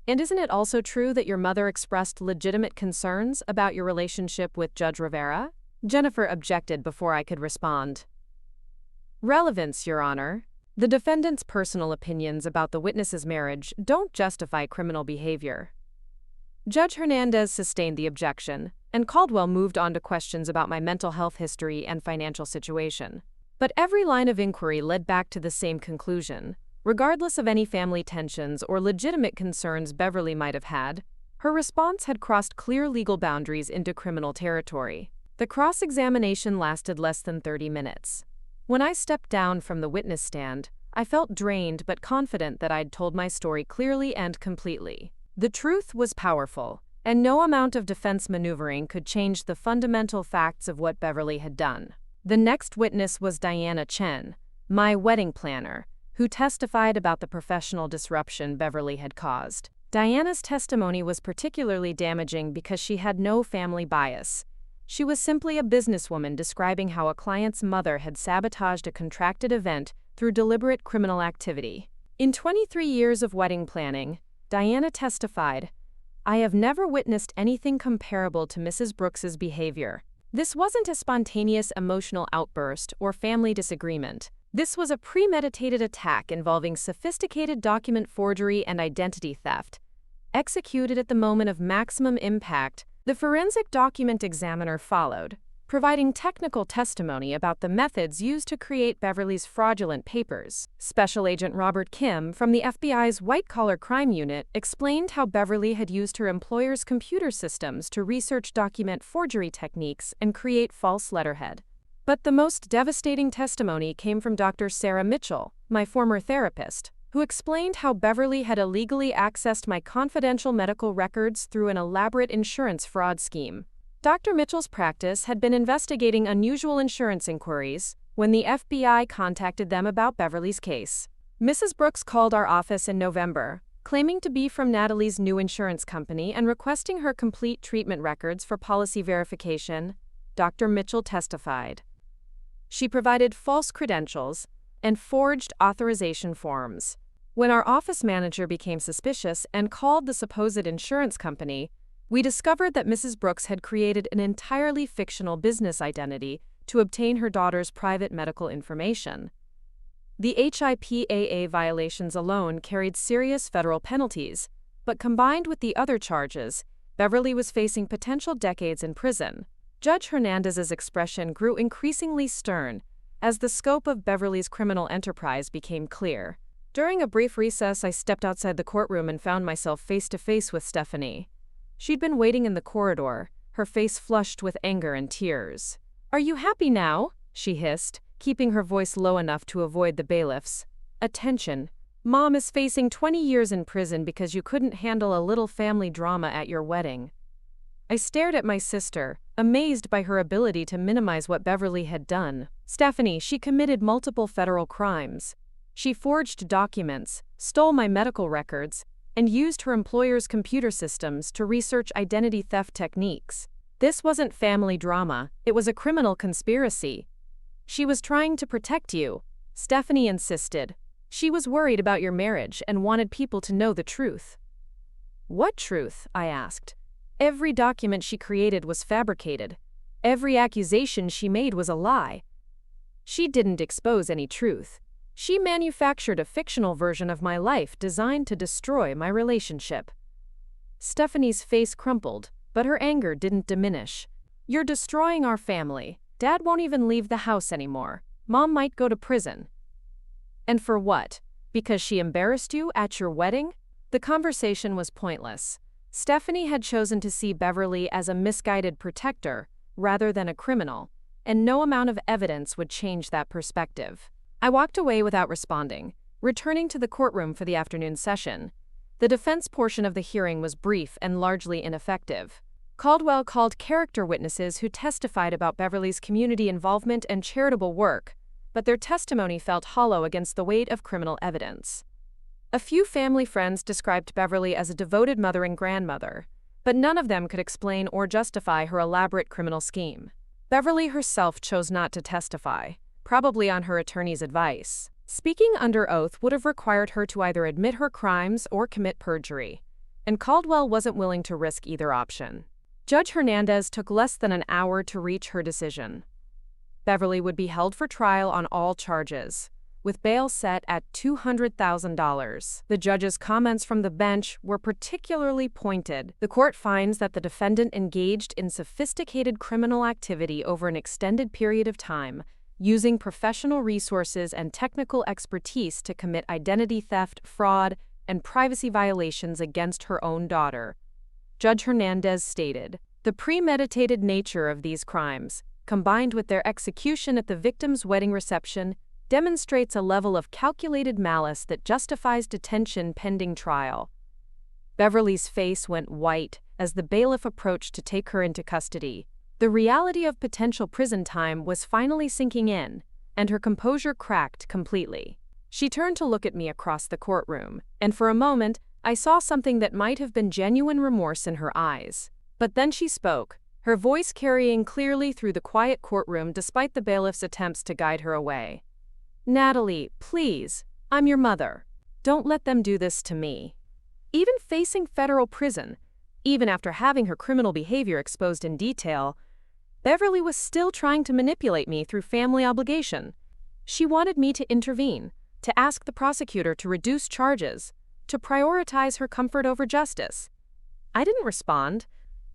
"And isn't it also true that your mother expressed legitimate concerns about your relationship with Judge Rivera?" Jennifer objected before I could respond. "Relevance, Your Honor. The defendant's personal opinions about the witness's marriage don't justify criminal behavior." Judge Hernandez sustained the objection, and Caldwell moved on to questions about my mental health history and financial situation. But every line of inquiry led back to the same conclusion. Regardless of any family tensions or legitimate concerns Beverly might have had, Her response had crossed clear legal boundaries into criminal territory. The cross-examination lasted less than 30 minutes. When I stepped down from the witness stand, I felt drained but confident that I'd told my story clearly and completely. The truth was powerful, and no amount of defense maneuvering could change the fundamental facts of what Beverly had done. The next witness was Diana Chen, my wedding planner, who testified about the professional disruption Beverly had caused. Diana's testimony was particularly damaging because she had no family bias. She was simply a businesswoman describing how a client's mother had sabotaged a contracted event through deliberate criminal activity. In 23 years of wedding planning, Diana testified, "I have never witnessed anything comparable to Mrs. Brooks's behavior. This wasn't a spontaneous emotional outburst or family disagreement. This was a premeditated attack involving sophisticated document forgery and identity theft, executed at the moment of maximum impact." The forensic document examiner followed, providing technical testimony about the methods used to create Beverly's fraudulent papers. Special Agent Robert Kim from the FBI's white-collar crime unit explained how Beverly had used her employer's computer systems to research document forgery techniques and create false letterhead. But the most devastating testimony came from Dr. Sarah Mitchell, my former therapist, who explained how Beverly had illegally accessed my confidential medical records through an elaborate insurance fraud scheme. Dr. Mitchell's practice had been investigating unusual insurance inquiries when the FBI contacted them about Beverly's case. Mrs. Brooks called our office in November, claiming to be from Natalie's new insurance company and requesting her complete treatment records for policy verification. Dr. Mitchell testified. She provided false credentials and forged authorization forms. When our office manager became suspicious and called the supposed insurance company, we discovered that Mrs. Brooks had created an entirely fictional business identity to obtain her daughter's private medical information. The HIPAA violations alone carried serious federal penalties, but combined with the other charges, Beverly was facing potential decades in prison. Judge Hernandez's expression grew increasingly stern as the scope of Beverly's criminal enterprise became clear. During a brief recess, I stepped outside the courtroom and found myself face-to-face with Stephanie. She'd been waiting in the corridor, her face flushed with anger and tears. "Are you happy now?" she hissed, keeping her voice low enough to avoid the bailiffs. "Attention. Mom is facing 20 years in prison because you couldn't handle a little family drama at your wedding." I stared at my sister, amazed by her ability to minimize what Beverly had done. "Stephanie, she committed multiple federal crimes. She forged documents, stole my medical records, and used her employer's computer systems to research identity theft techniques. This wasn't family drama, it was a criminal conspiracy. She was trying to protect you," Stephanie insisted. "She was worried about your marriage and wanted people to know the truth." "What truth?" I asked. "Every document she created was fabricated. Every accusation she made was a lie. She didn't expose any truth. She manufactured a fictional version of my life designed to destroy my relationship." Stephanie's face crumpled, but her anger didn't diminish. "You're destroying our family. Dad won't even leave the house anymore. Mom might go to prison." "And for what? Because she embarrassed you at your wedding?" The conversation was pointless. Stephanie had chosen to see Beverly as a misguided protector rather than a criminal, and no amount of evidence would change that perspective. I walked away without responding, returning to the courtroom for the afternoon session. The defense portion of the hearing was brief and largely ineffective. Caldwell called character witnesses who testified about Beverly's community involvement and charitable work, but their testimony felt hollow against the weight of criminal evidence. A few family friends described Beverly as a devoted mother and grandmother, but none of them could explain or justify her elaborate criminal scheme. Beverly herself chose not to testify, probably on her attorney's advice. Speaking under oath would have required her to either admit her crimes or commit perjury, and Caldwell wasn't willing to risk either option. Judge Hernandez took less than an hour to reach her decision. Beverly would be held for trial on all charges, with bail set at $200,000. The judge's comments from the bench were particularly pointed. The court finds that the defendant engaged in sophisticated criminal activity over an extended period of time, using professional resources and technical expertise to commit identity theft, fraud, and privacy violations against her own daughter. Judge Hernandez stated. The premeditated nature of these crimes, combined with their execution at the victim's wedding reception, demonstrates a level of calculated malice that justifies detention pending trial. Beverly's face went white as the bailiff approached to take her into custody. The reality of potential prison time was finally sinking in, and her composure cracked completely. She turned to look at me across the courtroom, and for a moment, I saw something that might have been genuine remorse in her eyes. But then she spoke, her voice carrying clearly through the quiet courtroom despite the bailiff's attempts to guide her away. "Natalie, please, I'm your mother. Don't let them do this to me." Even facing federal prison, even after having her criminal behavior exposed in detail, Beverly was still trying to manipulate me through family obligation. She wanted me to intervene, to ask the prosecutor to reduce charges, to prioritize her comfort over justice. I didn't respond.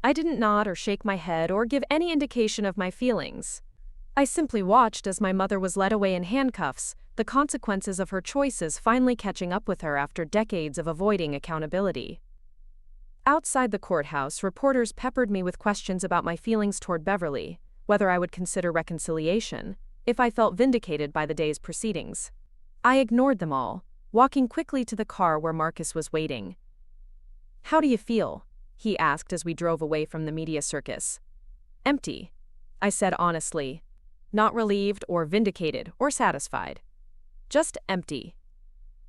I didn't nod or shake my head or give any indication of my feelings. I simply watched as my mother was led away in handcuffs, the consequences of her choices finally catching up with her after decades of avoiding accountability. Outside the courthouse, reporters peppered me with questions about my feelings toward Beverly, whether I would consider reconciliation, if I felt vindicated by the day's proceedings. I ignored them all, walking quickly to the car where Marcus was waiting. "How do you feel?" he asked as we drove away from the media circus. "Empty," I said honestly. Not relieved or vindicated or satisfied. Just empty.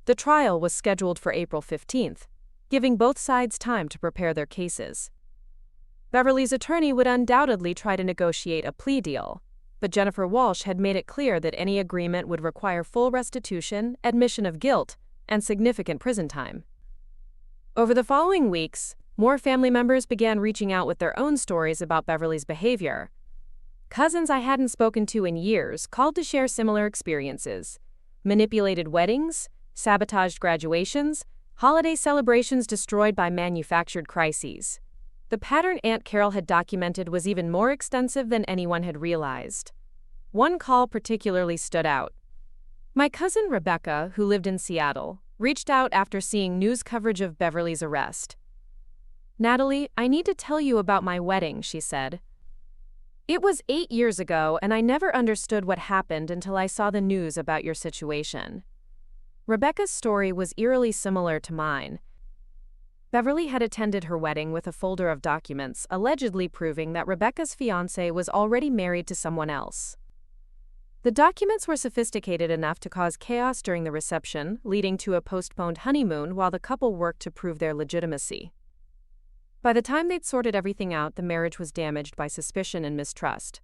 The trial was scheduled for April 15th, giving both sides time to prepare their cases. Beverly's attorney would undoubtedly try to negotiate a plea deal, but Jennifer Walsh had made it clear that any agreement would require full restitution, admission of guilt, and significant prison time. Over the following weeks, more family members began reaching out with their own stories about Beverly's behavior. Cousins I hadn't spoken to in years called to share similar experiences. Manipulated weddings, sabotaged graduations, holiday celebrations destroyed by manufactured crises. The pattern Aunt Carol had documented was even more extensive than anyone had realized. One call particularly stood out. My cousin Rebecca, who lived in Seattle, reached out after seeing news coverage of Beverly's arrest. "Natalie, I need to tell you about my wedding," she said. "It was 8 years ago, and I never understood what happened until I saw the news about your situation." Rebecca's story was eerily similar to mine. Beverly had attended her wedding with a folder of documents allegedly proving that Rebecca's fiancé was already married to someone else. The documents were sophisticated enough to cause chaos during the reception, leading to a postponed honeymoon while the couple worked to prove their legitimacy. By the time they'd sorted everything out, the marriage was damaged by suspicion and mistrust.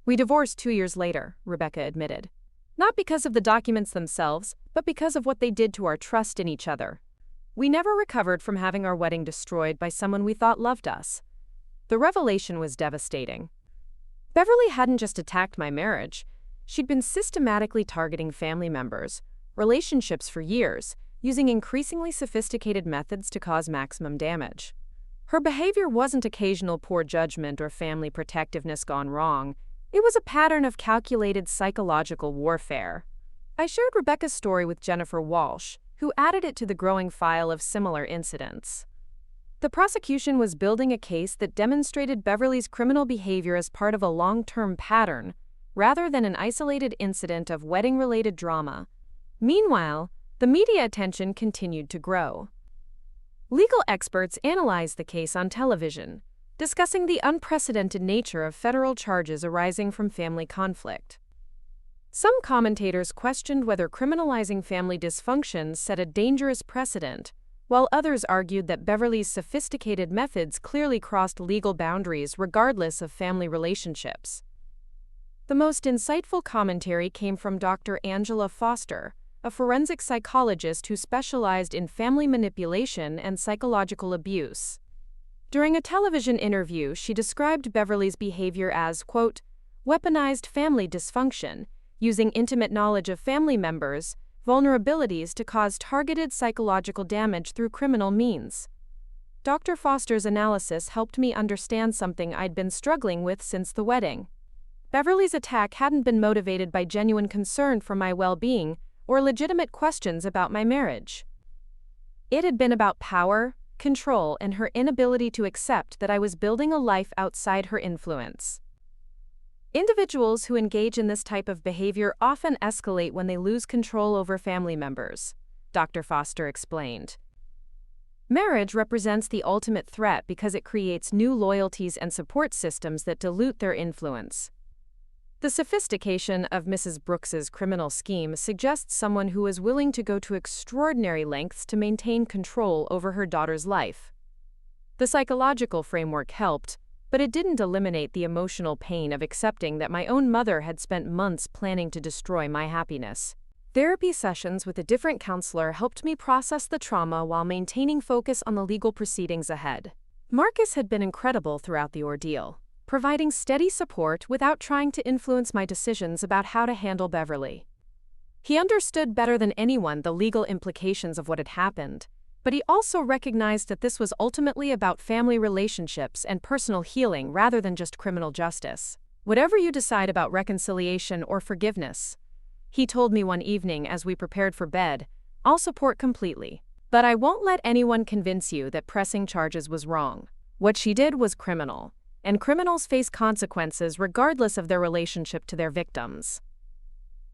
"We divorced 2 years later," Rebecca admitted. "Not because of the documents themselves, but because of what they did to our trust in each other. We never recovered from having our wedding destroyed by someone we thought loved us." The revelation was devastating. Beverly hadn't just attacked my marriage. She'd been systematically targeting family members, relationships for years, using increasingly sophisticated methods to cause maximum damage. Her behavior wasn't occasional poor judgment or family protectiveness gone wrong. It was a pattern of calculated psychological warfare. I shared Rebecca's story with Jennifer Walsh, who added it to the growing file of similar incidents. The prosecution was building a case that demonstrated Beverly's criminal behavior as part of a long-term pattern, rather than an isolated incident of wedding-related drama. Meanwhile, the media attention continued to grow. Legal experts analyzed the case on television, discussing the unprecedented nature of federal charges arising from family conflict. Some commentators questioned whether criminalizing family dysfunction set a dangerous precedent, while others argued that Beverly's sophisticated methods clearly crossed legal boundaries regardless of family relationships. The most insightful commentary came from Dr. Angela Foster, a forensic psychologist who specialized in family manipulation and psychological abuse. During a television interview, she described Beverly's behavior as, quote, "weaponized family dysfunction, using intimate knowledge of family members' vulnerabilities to cause targeted psychological damage through criminal means." Dr. Foster's analysis helped me understand something I'd been struggling with since the wedding. Beverly's attack hadn't been motivated by genuine concern for my well-being or legitimate questions about my marriage. It had been about power, control, and her inability to accept that I was building a life outside her influence. Individuals who engage in this type of behavior often escalate when they lose control over family members, Dr. Foster explained. Marriage represents the ultimate threat because it creates new loyalties and support systems that dilute their influence. The sophistication of Mrs. Brooks's criminal scheme suggests someone who is willing to go to extraordinary lengths to maintain control over her daughter's life. The psychological framework helped, but it didn't eliminate the emotional pain of accepting that my own mother had spent months planning to destroy my happiness. Therapy sessions with a different counselor helped me process the trauma while maintaining focus on the legal proceedings ahead. Marcus had been incredible throughout the ordeal, providing steady support without trying to influence my decisions about how to handle Beverly. He understood better than anyone the legal implications of what had happened, but he also recognized that this was ultimately about family relationships and personal healing rather than just criminal justice. Whatever you decide about reconciliation or forgiveness, he told me one evening as we prepared for bed, I'll support completely. But I won't let anyone convince you that pressing charges was wrong. What she did was criminal, and criminals face consequences regardless of their relationship to their victims.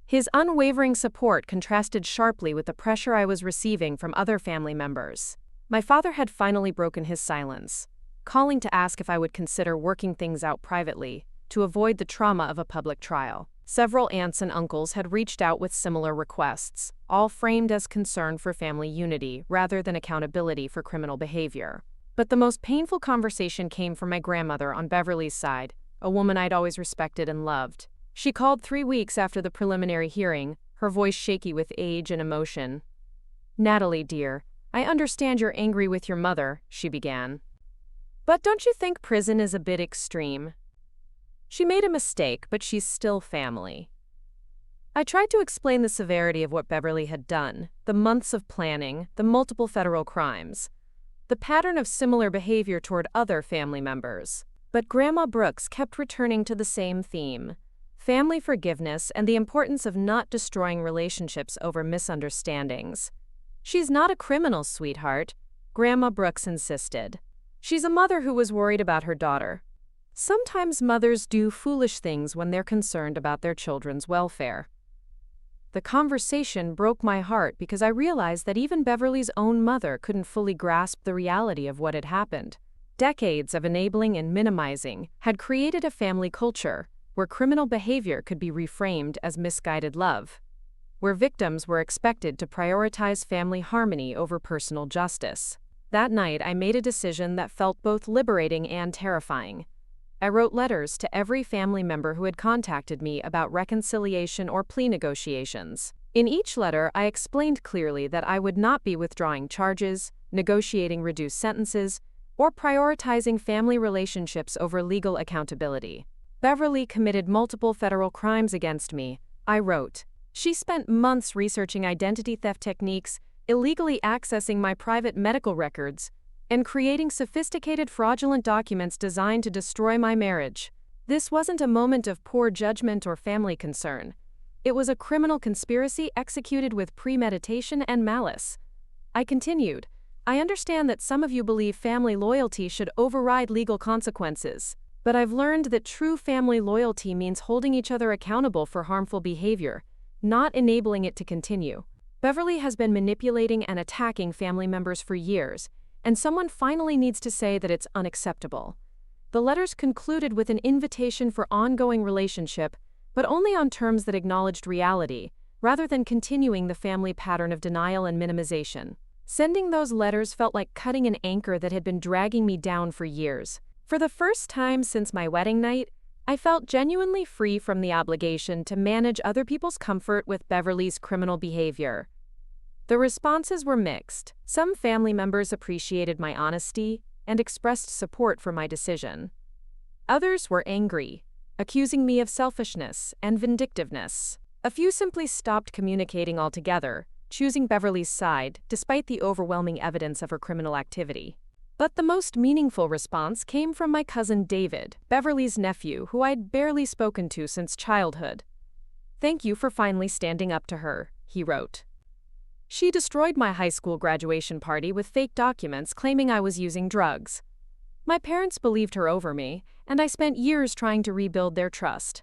His unwavering support contrasted sharply with the pressure I was receiving from other family members. My father had finally broken his silence, calling to ask if I would consider working things out privately to avoid the trauma of a public trial. Several aunts and uncles had reached out with similar requests, all framed as concern for family unity rather than accountability for criminal behavior. But the most painful conversation came from my grandmother on Beverly's side, a woman I'd always respected and loved. She called 3 weeks after the preliminary hearing, her voice shaky with age and emotion. "Natalie, dear, I understand you're angry with your mother," she began. "But don't you think prison is a bit extreme? She made a mistake, but she's still family." I tried to explain the severity of what Beverly had done, the months of planning, the multiple federal crimes, the pattern of similar behavior toward other family members. But Grandma Brooks kept returning to the same theme: family forgiveness and the importance of not destroying relationships over misunderstandings. "She's not a criminal, sweetheart," Grandma Brooks insisted. "She's a mother who was worried about her daughter. Sometimes mothers do foolish things when they're concerned about their children's welfare." The conversation broke my heart because I realized that even Beverly's own mother couldn't fully grasp the reality of what had happened. Decades of enabling and minimizing had created a family culture where criminal behavior could be reframed as misguided love, where victims were expected to prioritize family harmony over personal justice. That night, I made a decision that felt both liberating and terrifying. I wrote letters to every family member who had contacted me about reconciliation or plea negotiations. In each letter, I explained clearly that I would not be withdrawing charges, negotiating reduced sentences, or prioritizing family relationships over legal accountability. "Beverly committed multiple federal crimes against me," I wrote. "She spent months researching identity theft techniques, illegally accessing my private medical records, and creating sophisticated fraudulent documents designed to destroy my marriage. This wasn't a moment of poor judgment or family concern. It was a criminal conspiracy executed with premeditation and malice." I continued, "I understand that some of you believe family loyalty should override legal consequences, but I've learned that true family loyalty means holding each other accountable for harmful behavior, not enabling it to continue. Beverly has been manipulating and attacking family members for years, and someone finally needs to say that it's unacceptable." The letters concluded with an invitation for ongoing relationship, but only on terms that acknowledged reality, rather than continuing the family pattern of denial and minimization. Sending those letters felt like cutting an anchor that had been dragging me down for years. For the first time since my wedding night, I felt genuinely free from the obligation to manage other people's comfort with Beverly's criminal behavior. The responses were mixed. Some family members appreciated my honesty and expressed support for my decision. Others were angry, accusing me of selfishness and vindictiveness. A few simply stopped communicating altogether, choosing Beverly's side despite the overwhelming evidence of her criminal activity. But the most meaningful response came from my cousin David, Beverly's nephew, who I'd barely spoken to since childhood. "Thank you for finally standing up to her," he wrote. She destroyed my high school graduation party with fake documents claiming I was using drugs. My parents believed her over me, and I spent years trying to rebuild their trust.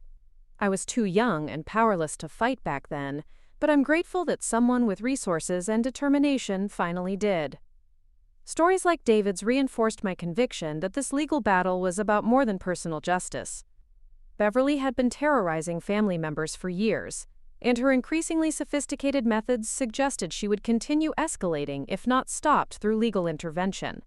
I was too young and powerless to fight back then, but I'm grateful that someone with resources and determination finally did. Stories like David's reinforced my conviction that this legal battle was about more than personal justice. Beverly had been terrorizing family members for years, and her increasingly sophisticated methods suggested she would continue escalating if not stopped through legal intervention.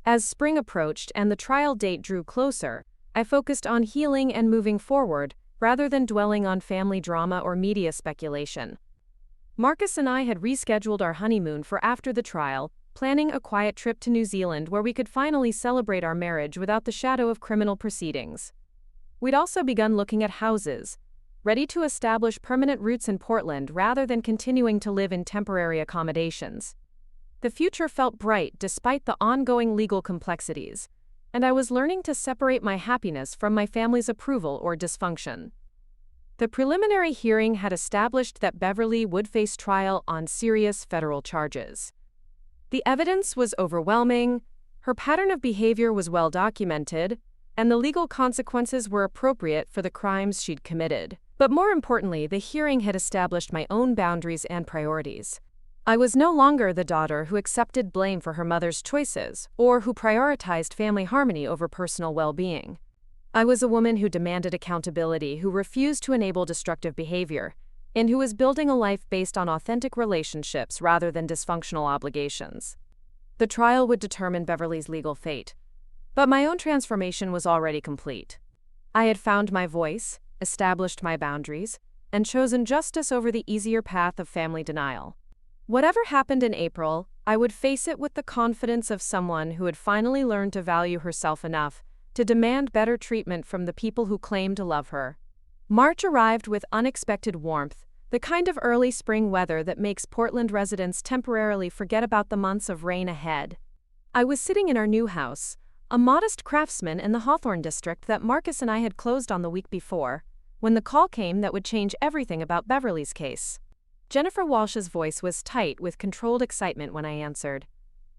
As spring approached and the trial date drew closer, I focused on healing and moving forward rather than dwelling on family drama or media speculation. Marcus and I had rescheduled our honeymoon for after the trial, planning a quiet trip to New Zealand where we could finally celebrate our marriage without the shadow of criminal proceedings. We'd also begun looking at houses, ready to establish permanent roots in Portland rather than continuing to live in temporary accommodations. The future felt bright despite the ongoing legal complexities, and I was learning to separate my happiness from my family's approval or dysfunction. The preliminary hearing had established that Beverly would face trial on serious federal charges. The evidence was overwhelming, her pattern of behavior was well documented, and the legal consequences were appropriate for the crimes she'd committed. But more importantly, the hearing had established my own boundaries and priorities. I was no longer the daughter who accepted blame for her mother's choices, or who prioritized family harmony over personal well-being. I was a woman who demanded accountability, who refused to enable destructive behavior, and who was building a life based on authentic relationships rather than dysfunctional obligations. The trial would determine Beverly's legal fate, but my own transformation was already complete. I had found my voice, established my boundaries, and chosen justice over the easier path of family denial. Whatever happened in April, I would face it with the confidence of someone who had finally learned to value herself enough to demand better treatment from the people who claimed to love her. March arrived with unexpected warmth, the kind of early spring weather that makes Portland residents temporarily forget about the months of rain ahead. I was sitting in our new house, a modest craftsman in the Hawthorne district that Marcus and I had closed on the week before, when the call came that would change everything about Beverly's case. Jennifer Walsh's voice was tight with controlled excitement when I answered.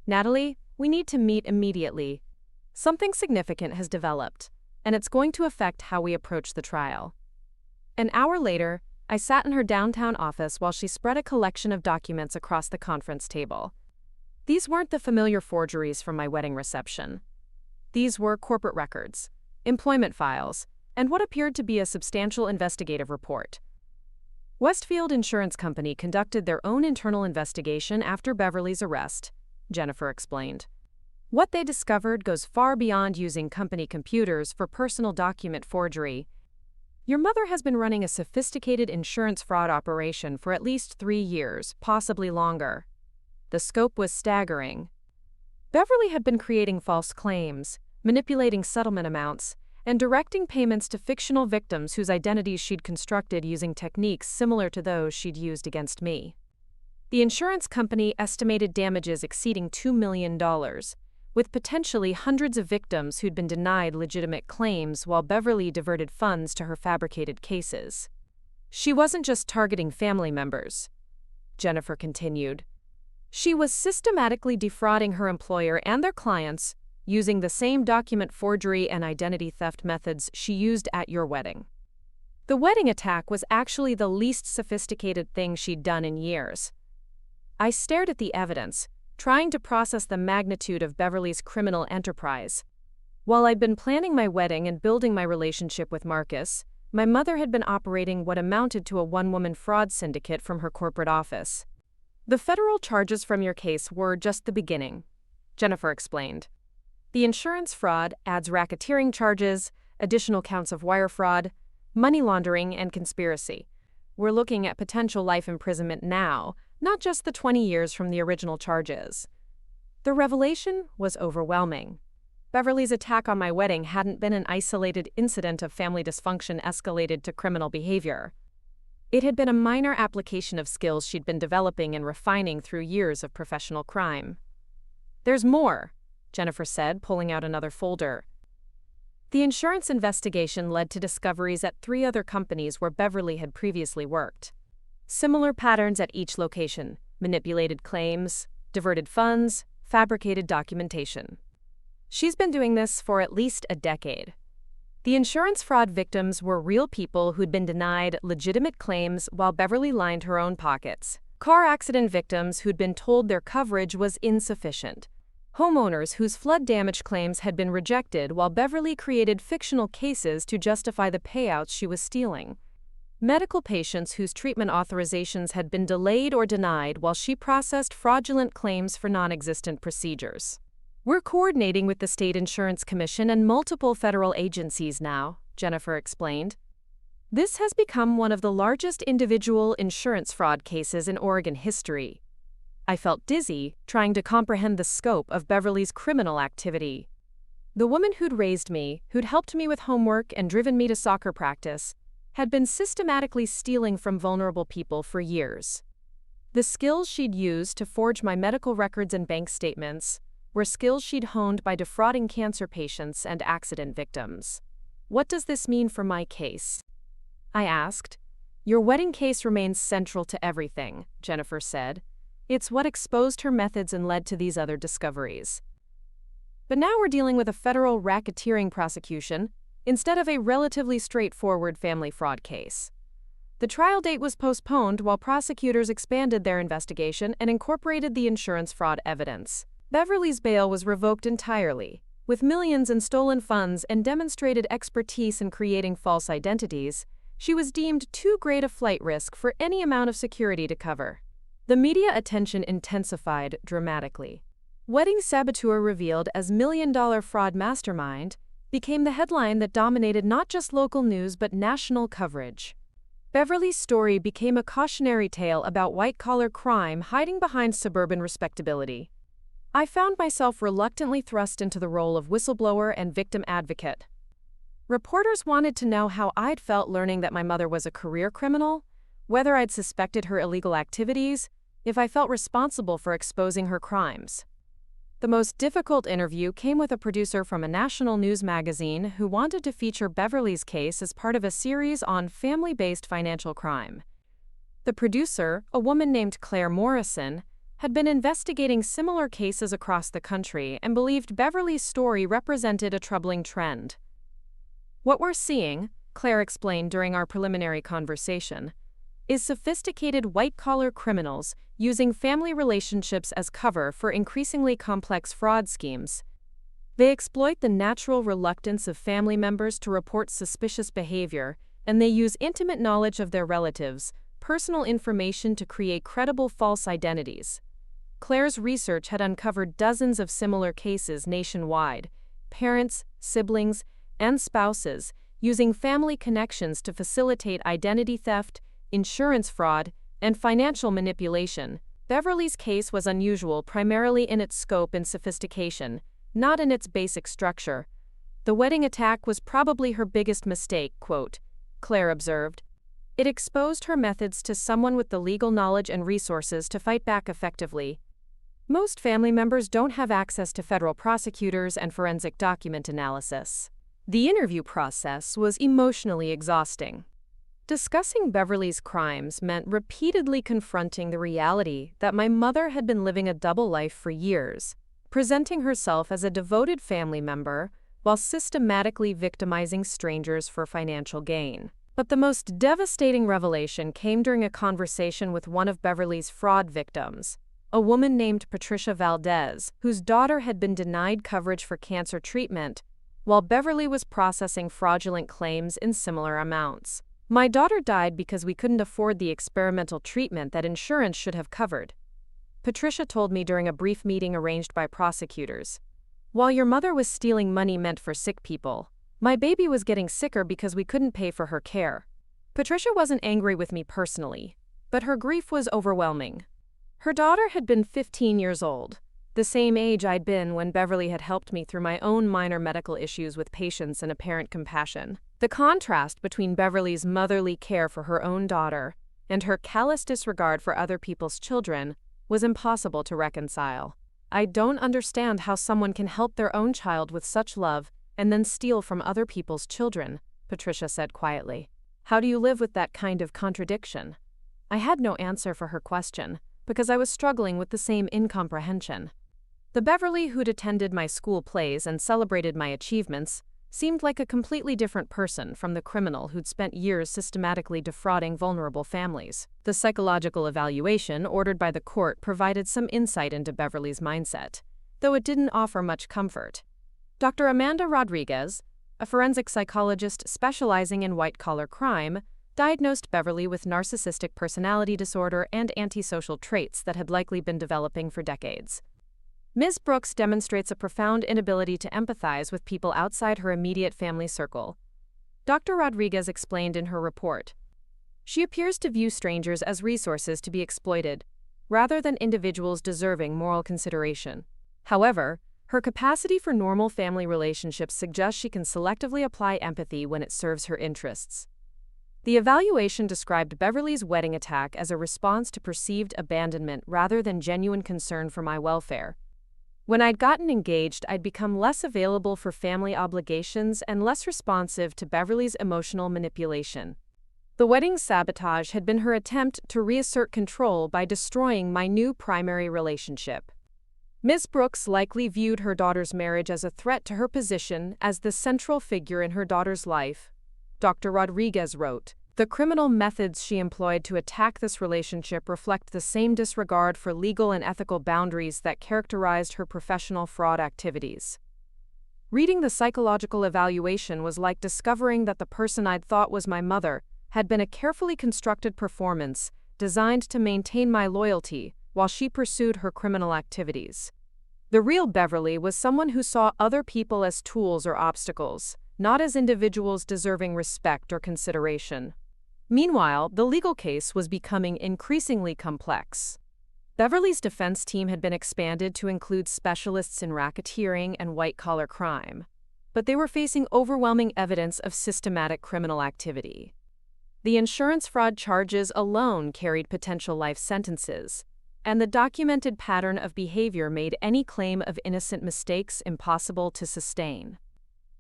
"Natalie, we need to meet immediately. Something significant has developed, and it's going to affect how we approach the trial." An hour later, I sat in her downtown office while she spread a collection of documents across the conference table. These weren't the familiar forgeries from my wedding reception. These were corporate records, employment files, and what appeared to be a substantial investigative report. Westfield Insurance Company conducted their own internal investigation after Beverly's arrest, Jennifer explained. What they discovered goes far beyond using company computers for personal document forgery. Your mother has been running a sophisticated insurance fraud operation for at least 3 years, possibly longer. The scope was staggering. Beverly had been creating false claims, manipulating settlement amounts, and directing payments to fictional victims whose identities she'd constructed using techniques similar to those she'd used against me. The insurance company estimated damages exceeding $2 million, with potentially hundreds of victims who'd been denied legitimate claims while Beverly diverted funds to her fabricated cases. She wasn't just targeting family members, Jennifer continued. She was systematically defrauding her employer and their clients using the same document forgery and identity theft methods she used at your wedding. The wedding attack was actually the least sophisticated thing she'd done in years. I stared at the evidence, trying to process the magnitude of Beverly's criminal enterprise. While I'd been planning my wedding and building my relationship with Marcus, my mother had been operating what amounted to a one-woman fraud syndicate from her corporate office. "The federal charges from your case were just the beginning," Jennifer explained. "The insurance fraud adds racketeering charges, additional counts of wire fraud, money laundering, and conspiracy. We're looking at potential life imprisonment now, not just the 20 years from the original charges." The revelation was overwhelming. Beverly's attack on my wedding hadn't been an isolated incident of family dysfunction escalated to criminal behavior. It had been a minor application of skills she'd been developing and refining through years of professional crime. "There's more," Jennifer said, pulling out another folder. The insurance investigation led to discoveries at 3 other companies where Beverly had previously worked. Similar patterns at each location, manipulated claims, diverted funds, fabricated documentation. She's been doing this for at least a decade. The insurance fraud victims were real people who'd been denied legitimate claims while Beverly lined her own pockets. Car accident victims who'd been told their coverage was insufficient. Homeowners whose flood damage claims had been rejected while Beverly created fictional cases to justify the payouts she was stealing. Medical patients whose treatment authorizations had been delayed or denied while she processed fraudulent claims for non-existent procedures. We're coordinating with the State Insurance Commission and multiple federal agencies now, Jennifer explained. This has become one of the largest individual insurance fraud cases in Oregon history. I felt dizzy trying to comprehend the scope of Beverly's criminal activity. The woman who'd raised me, who'd helped me with homework and driven me to soccer practice, had been systematically stealing from vulnerable people for years. The skills she'd used to forge my medical records and bank statements were skills she'd honed by defrauding cancer patients and accident victims. What does this mean for my case? I asked. Your wedding case remains central to everything, Jennifer said. It's what exposed her methods and led to these other discoveries. But now we're dealing with a federal racketeering prosecution instead of a relatively straightforward family fraud case. The trial date was postponed while prosecutors expanded their investigation and incorporated the insurance fraud evidence. Beverly's bail was revoked entirely. With millions in stolen funds and demonstrated expertise in creating false identities, she was deemed too great a flight risk for any amount of security to cover. The media attention intensified dramatically. Wedding saboteur revealed as million-dollar fraud mastermind became the headline that dominated not just local news but national coverage. Beverly's story became a cautionary tale about white-collar crime hiding behind suburban respectability. I found myself reluctantly thrust into the role of whistleblower and victim advocate. Reporters wanted to know how I'd felt learning that my mother was a career criminal, whether I'd suspected her illegal activities, if I felt responsible for exposing her crimes. The most difficult interview came with a producer from a national news magazine who wanted to feature Beverly's case as part of a series on family-based financial crime. The producer, a woman named Claire Morrison, had been investigating similar cases across the country and believed Beverly's story represented a troubling trend. What we're seeing, Claire explained during our preliminary conversation, is sophisticated white-collar criminals using family relationships as cover for increasingly complex fraud schemes. They exploit the natural reluctance of family members to report suspicious behavior, and they use intimate knowledge of their relatives' personal information to create credible false identities. Claire's research had uncovered dozens of similar cases nationwide, parents, siblings, and spouses using family connections to facilitate identity theft, insurance fraud, and financial manipulation. Beverly's case was unusual primarily in its scope and sophistication, not in its basic structure. The wedding attack was probably her biggest mistake, quote, Claire observed. It exposed her methods to someone with the legal knowledge and resources to fight back effectively. Most family members don't have access to federal prosecutors and forensic document analysis. The interview process was emotionally exhausting. Discussing Beverly's crimes meant repeatedly confronting the reality that my mother had been living a double life for years, presenting herself as a devoted family member while systematically victimizing strangers for financial gain. But the most devastating revelation came during a conversation with one of Beverly's fraud victims, a woman named Patricia Valdez, whose daughter had been denied coverage for cancer treatment while Beverly was processing fraudulent claims in similar amounts. My daughter died because we couldn't afford the experimental treatment that insurance should have covered, Patricia told me during a brief meeting arranged by prosecutors. While your mother was stealing money meant for sick people, my baby was getting sicker because we couldn't pay for her care. Patricia wasn't angry with me personally, but her grief was overwhelming. Her daughter had been 15 years old, the same age I'd been when Beverly had helped me through my own minor medical issues with patience and apparent compassion. The contrast between Beverly's motherly care for her own daughter and her callous disregard for other people's children was impossible to reconcile. I don't understand how someone can help their own child with such love and then steal from other people's children, Patricia said quietly. How do you live with that kind of contradiction? I had no answer for her question, because I was struggling with the same incomprehension. The Beverly who'd attended my school plays and celebrated my achievements seemed like a completely different person from the criminal who'd spent years systematically defrauding vulnerable families. The psychological evaluation ordered by the court provided some insight into Beverly's mindset, though it didn't offer much comfort. Dr. Amanda Rodriguez, a forensic psychologist specializing in white-collar crime, diagnosed Beverly with narcissistic personality disorder and antisocial traits that had likely been developing for decades. Ms. Brooks demonstrates a profound inability to empathize with people outside her immediate family circle. Dr. Rodriguez explained in her report, "She appears to view strangers as resources to be exploited, rather than individuals deserving moral consideration. However, her capacity for normal family relationships suggests she can selectively apply empathy when it serves her interests." The evaluation described Beverly's wedding attack as a response to perceived abandonment rather than genuine concern for my welfare. "When I'd gotten engaged, I'd become less available for family obligations and less responsive to Beverly's emotional manipulation. The wedding's sabotage had been her attempt to reassert control by destroying my new primary relationship." Ms. Brooks likely viewed her daughter's marriage as a threat to her position as the central figure in her daughter's life. Dr. Rodriguez wrote, "The criminal methods she employed to attack this relationship reflect the same disregard for legal and ethical boundaries that characterized her professional fraud activities." Reading the psychological evaluation was like discovering that the person I'd thought was my mother had been a carefully constructed performance designed to maintain my loyalty while she pursued her criminal activities. The real Beverly was someone who saw other people as tools or obstacles, not as individuals deserving respect or consideration. Meanwhile, the legal case was becoming increasingly complex. Beverly's defense team had been expanded to include specialists in racketeering and white-collar crime, but they were facing overwhelming evidence of systematic criminal activity. The insurance fraud charges alone carried potential life sentences, and the documented pattern of behavior made any claim of innocent mistakes impossible to sustain.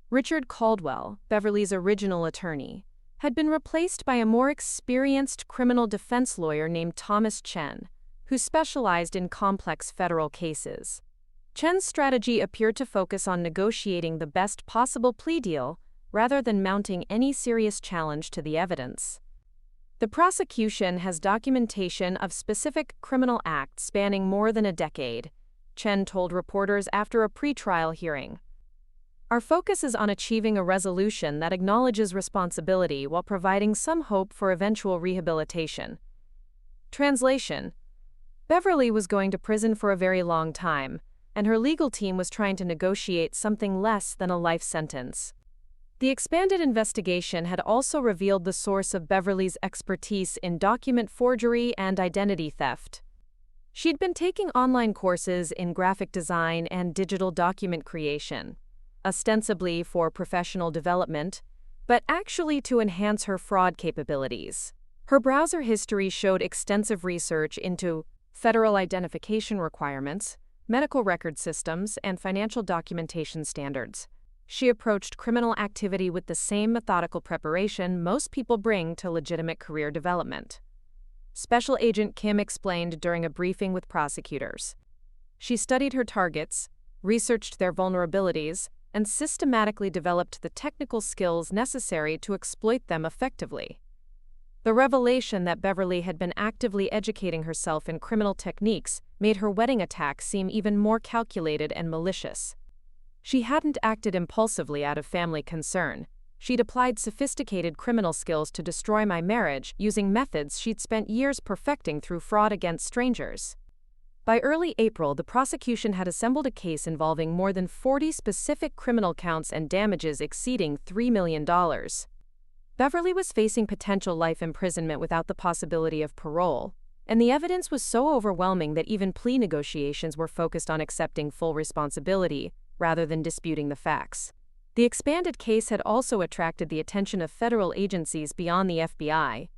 Richard Caldwell, Beverly's original attorney, had been replaced by a more experienced criminal defense lawyer named Thomas Chen, who specialized in complex federal cases. Chen's strategy appeared to focus on negotiating the best possible plea deal rather than mounting any serious challenge to the evidence. The prosecution has documentation of specific criminal acts spanning more than a decade, Chen told reporters after a pretrial hearing. "Our focus is on achieving a resolution that acknowledges responsibility while providing some hope for eventual rehabilitation." Translation: Beverly was going to prison for a very long time, and her legal team was trying to negotiate something less than a life sentence. The expanded investigation had also revealed the source of Beverly's expertise in document forgery and identity theft. She'd been taking online courses in graphic design and digital document creation, ostensibly for professional development, but actually to enhance her fraud capabilities. Her browser history showed extensive research into federal identification requirements, medical record systems, and financial documentation standards. She approached criminal activity with the same methodical preparation most people bring to legitimate career development. Special Agent Kim explained during a briefing with prosecutors. She studied her targets, researched their vulnerabilities, and systematically developed the technical skills necessary to exploit them effectively. The revelation that Beverly had been actively educating herself in criminal techniques made her wedding attack seem even more calculated and malicious. She hadn't acted impulsively out of family concern. She'd applied sophisticated criminal skills to destroy my marriage using methods she'd spent years perfecting through fraud against strangers. By early April, the prosecution had assembled a case involving more than 40 specific criminal counts and damages exceeding $3 million. Beverly was facing potential life imprisonment without the possibility of parole, and the evidence was so overwhelming that even plea negotiations were focused on accepting full responsibility rather than disputing the facts. The expanded case had also attracted the attention of federal agencies beyond the FBI.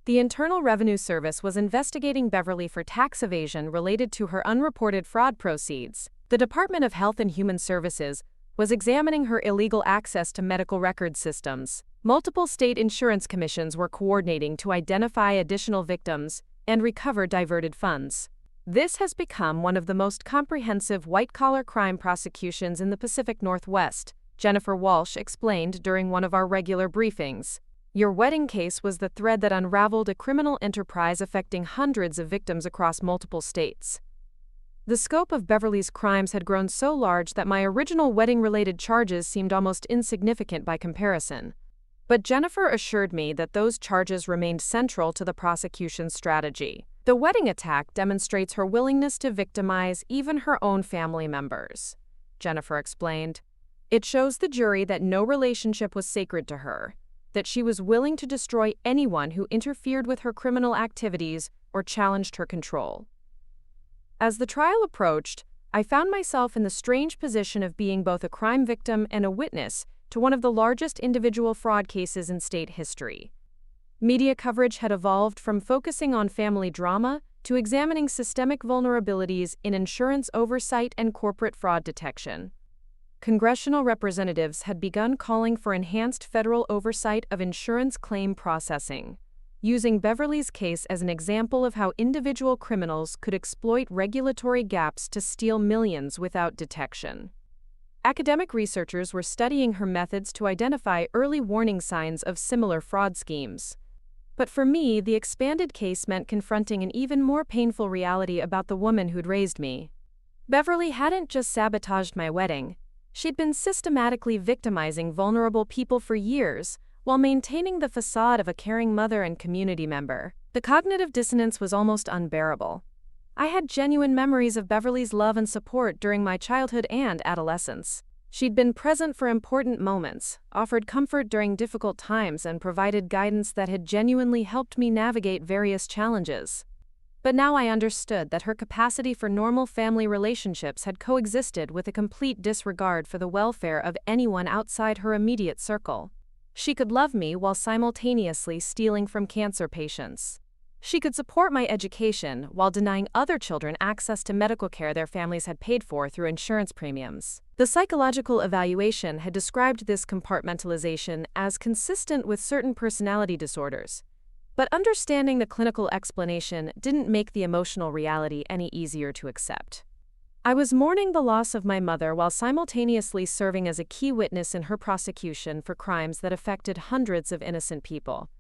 The Internal Revenue Service was investigating Beverly for tax evasion related to her unreported fraud proceeds. The Department of Health and Human Services was examining her illegal access to medical record systems. Multiple state insurance commissions were coordinating to identify additional victims, and recover diverted funds. This has become one of the most comprehensive white-collar crime prosecutions in the Pacific Northwest, Jennifer Walsh explained during one of our regular briefings. Your wedding case was the thread that unraveled a criminal enterprise affecting hundreds of victims across multiple states. The scope of Beverly's crimes had grown so large that my original wedding-related charges seemed almost insignificant by comparison. But Jennifer assured me that those charges remained central to the prosecution's strategy. The wedding attack demonstrates her willingness to victimize even her own family members, Jennifer explained. It shows the jury that no relationship was sacred to her, that she was willing to destroy anyone who interfered with her criminal activities or challenged her control. As the trial approached, I found myself in the strange position of being both a crime victim and a witness to one of the largest individual fraud cases in state history. Media coverage had evolved from focusing on family drama to examining systemic vulnerabilities in insurance oversight and corporate fraud detection. Congressional representatives had begun calling for enhanced federal oversight of insurance claim processing, using Beverly's case as an example of how individual criminals could exploit regulatory gaps to steal millions without detection. Academic researchers were studying her methods to identify early warning signs of similar fraud schemes. But for me, the expanded case meant confronting an even more painful reality about the woman who'd raised me. Beverly hadn't just sabotaged my wedding. She'd been systematically victimizing vulnerable people for years, while maintaining the facade of a caring mother and community member. The cognitive dissonance was almost unbearable. I had genuine memories of Beverly's love and support during my childhood and adolescence. She'd been present for important moments, offered comfort during difficult times, and provided guidance that had genuinely helped me navigate various challenges. But now I understood that her capacity for normal family relationships had coexisted with a complete disregard for the welfare of anyone outside her immediate circle. She could love me while simultaneously stealing from cancer patients. She could support my education while denying other children access to medical care their families had paid for through insurance premiums. The psychological evaluation had described this compartmentalization as consistent with certain personality disorders. But understanding the clinical explanation didn't make the emotional reality any easier to accept. I was mourning the loss of my mother while simultaneously serving as a key witness in her prosecution for crimes that affected hundreds of innocent people.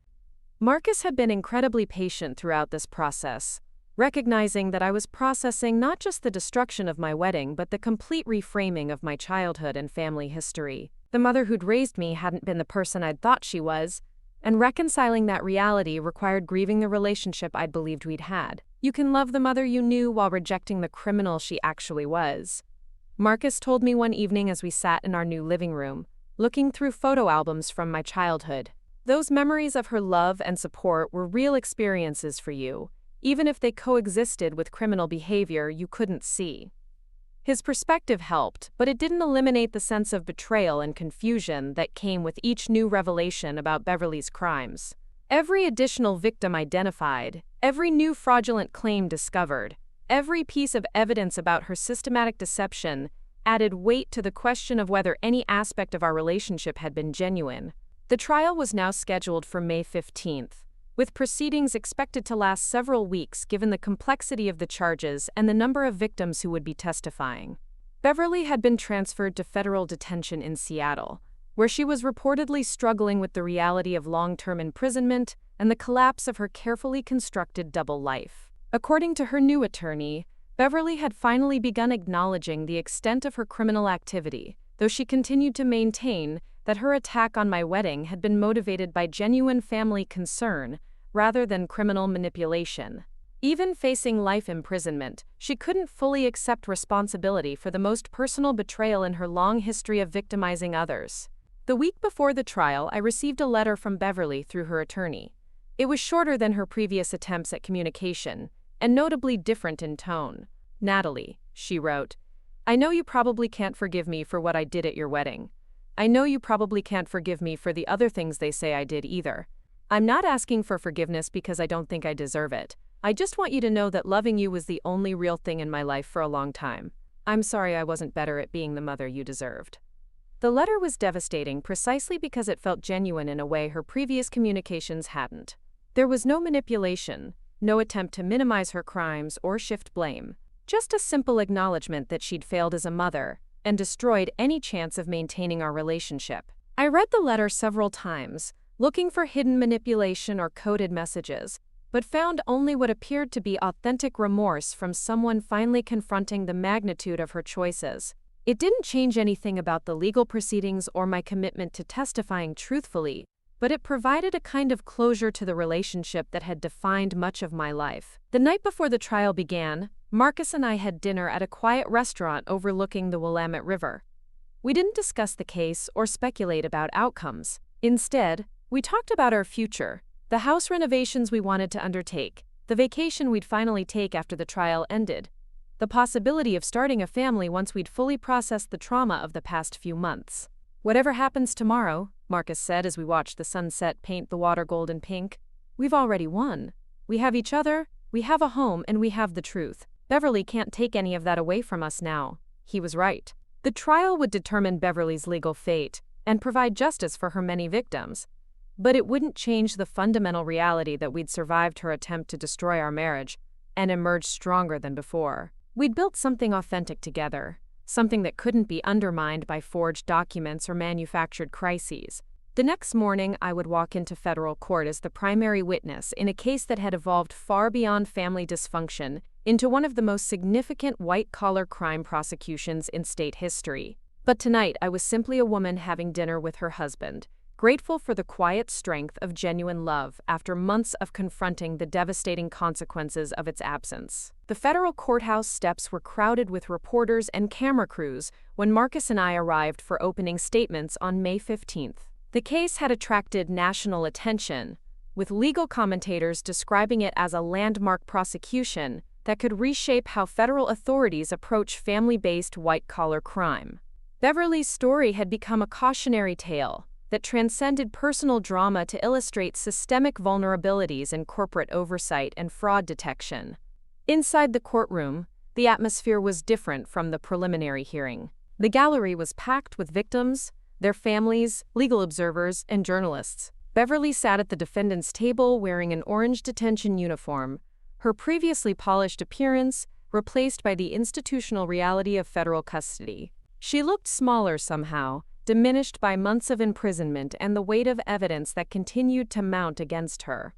Marcus had been incredibly patient throughout this process, recognizing that I was processing not just the destruction of my wedding but the complete reframing of my childhood and family history. The mother who'd raised me hadn't been the person I'd thought she was, and reconciling that reality required grieving the relationship I'd believed we'd had. You can love the mother you knew while rejecting the criminal she actually was, Marcus told me one evening as we sat in our new living room, looking through photo albums from my childhood. Those memories of her love and support were real experiences for you, even if they coexisted with criminal behavior you couldn't see. His perspective helped, but it didn't eliminate the sense of betrayal and confusion that came with each new revelation about Beverly's crimes. Every additional victim identified, every new fraudulent claim discovered, every piece of evidence about her systematic deception added weight to the question of whether any aspect of our relationship had been genuine. The trial was now scheduled for May 15th, with proceedings expected to last several weeks given the complexity of the charges and the number of victims who would be testifying. Beverly had been transferred to federal detention in Seattle, where she was reportedly struggling with the reality of long-term imprisonment and the collapse of her carefully constructed double life. According to her new attorney, Beverly had finally begun acknowledging the extent of her criminal activity, though she continued to maintain that her attack on my wedding had been motivated by genuine family concern rather than criminal manipulation. Even facing life imprisonment, she couldn't fully accept responsibility for the most personal betrayal in her long history of victimizing others. The week before the trial, I received a letter from Beverly through her attorney. It was shorter than her previous attempts at communication, and notably different in tone. "Natalie," she wrote, "I know you probably can't forgive me for what I did at your wedding. I know you probably can't forgive me for the other things they say I did either. I'm not asking for forgiveness because I don't think I deserve it. I just want you to know that loving you was the only real thing in my life for a long time. I'm sorry I wasn't better at being the mother you deserved." The letter was devastating precisely because it felt genuine in a way her previous communications hadn't. There was no manipulation. no attempt to minimize her crimes or shift blame. Just a simple acknowledgement that she'd failed as a mother and destroyed any chance of maintaining our relationship. I read the letter several times, looking for hidden manipulation or coded messages, but found only what appeared to be authentic remorse from someone finally confronting the magnitude of her choices. It didn't change anything about the legal proceedings or my commitment to testifying truthfully, but it provided a kind of closure to the relationship that had defined much of my life. The night before the trial began, Marcus and I had dinner at a quiet restaurant overlooking the Willamette River. We didn't discuss the case or speculate about outcomes. Instead, we talked about our future, the house renovations we wanted to undertake, the vacation we'd finally take after the trial ended, the possibility of starting a family once we'd fully processed the trauma of the past few months. "Whatever happens tomorrow," Marcus said as we watched the sunset paint the water golden pink, "we've already won. We have each other, we have a home, and we have the truth. Beverly can't take any of that away from us now." He was right. The trial would determine Beverly's legal fate and provide justice for her many victims. But it wouldn't change the fundamental reality that we'd survived her attempt to destroy our marriage and emerged stronger than before. We'd built something authentic together, something that couldn't be undermined by forged documents or manufactured crises. The next morning, I would walk into federal court as the primary witness in a case that had evolved far beyond family dysfunction into one of the most significant white-collar crime prosecutions in state history. But tonight, I was simply a woman having dinner with her husband, grateful for the quiet strength of genuine love after months of confronting the devastating consequences of its absence. The federal courthouse steps were crowded with reporters and camera crews when Marcus and I arrived for opening statements on May 15th. The case had attracted national attention, with legal commentators describing it as a landmark prosecution that could reshape how federal authorities approach family-based white-collar crime. Beverly's story had become a cautionary tale that transcended personal drama to illustrate systemic vulnerabilities in corporate oversight and fraud detection. Inside the courtroom, the atmosphere was different from the preliminary hearing. The gallery was packed with victims, their families, legal observers, and journalists. Beverly sat at the defendant's table wearing an orange detention uniform, her previously polished appearance replaced by the institutional reality of federal custody. She looked smaller somehow, diminished by months of imprisonment and the weight of evidence that continued to mount against her.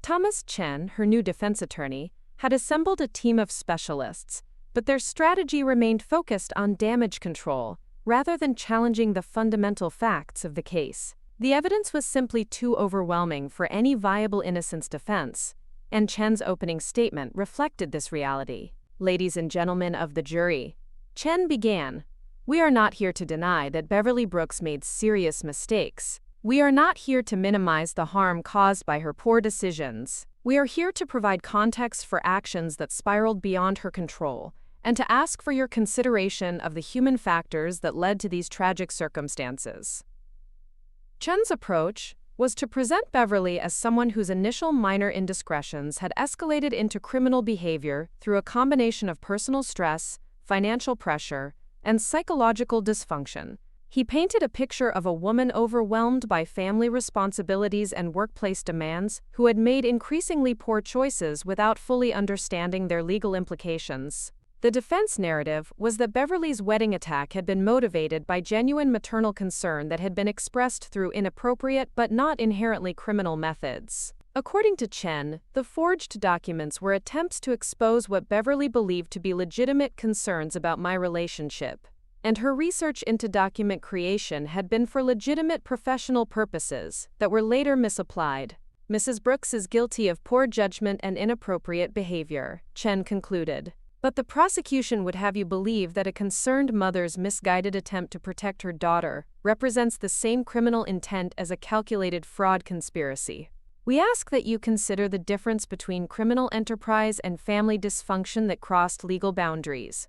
Thomas Chen, her new defense attorney, had assembled a team of specialists, but their strategy remained focused on damage control rather than challenging the fundamental facts of the case. The evidence was simply too overwhelming for any viable innocence defense, and Chen's opening statement reflected this reality. "Ladies and gentlemen of the jury," Chen began, "we are not here to deny that Beverly Brooks made serious mistakes. We are not here to minimize the harm caused by her poor decisions. We are here to provide context for actions that spiraled beyond her control, and to ask for your consideration of the human factors that led to these tragic circumstances." Chen's approach was to present Beverly as someone whose initial minor indiscretions had escalated into criminal behavior through a combination of personal stress, financial pressure, and psychological dysfunction. He painted a picture of a woman overwhelmed by family responsibilities and workplace demands who had made increasingly poor choices without fully understanding their legal implications. The defense narrative was that Beverly's wedding attack had been motivated by genuine maternal concern that had been expressed through inappropriate but not inherently criminal methods. According to Chen, the forged documents were attempts to expose what Beverly believed to be legitimate concerns about my relationship, and her research into document creation had been for legitimate professional purposes that were later misapplied. "Mrs. Brooks is guilty of poor judgment and inappropriate behavior," Chen concluded. "But the prosecution would have you believe that a concerned mother's misguided attempt to protect her daughter represents the same criminal intent as a calculated fraud conspiracy. We ask that you consider the difference between criminal enterprise and family dysfunction that crossed legal boundaries."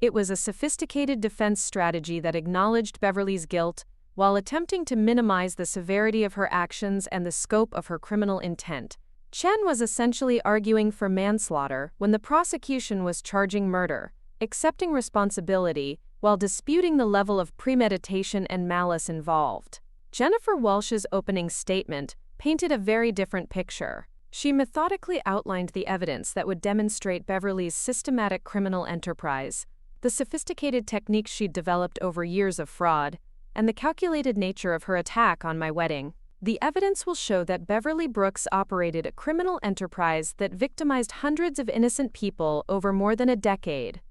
It was a sophisticated defense strategy that acknowledged Beverly's guilt while attempting to minimize the severity of her actions and the scope of her criminal intent. Chen was essentially arguing for manslaughter when the prosecution was charging murder, accepting responsibility while disputing the level of premeditation and malice involved. Jennifer Welsh's opening statement painted a very different picture. She methodically outlined the evidence that would demonstrate Beverly's systematic criminal enterprise, the sophisticated techniques she'd developed over years of fraud, and the calculated nature of her attack on my wedding. The evidence will show that Beverly Brooks operated a criminal enterprise that victimized hundreds of innocent people over more than a decade,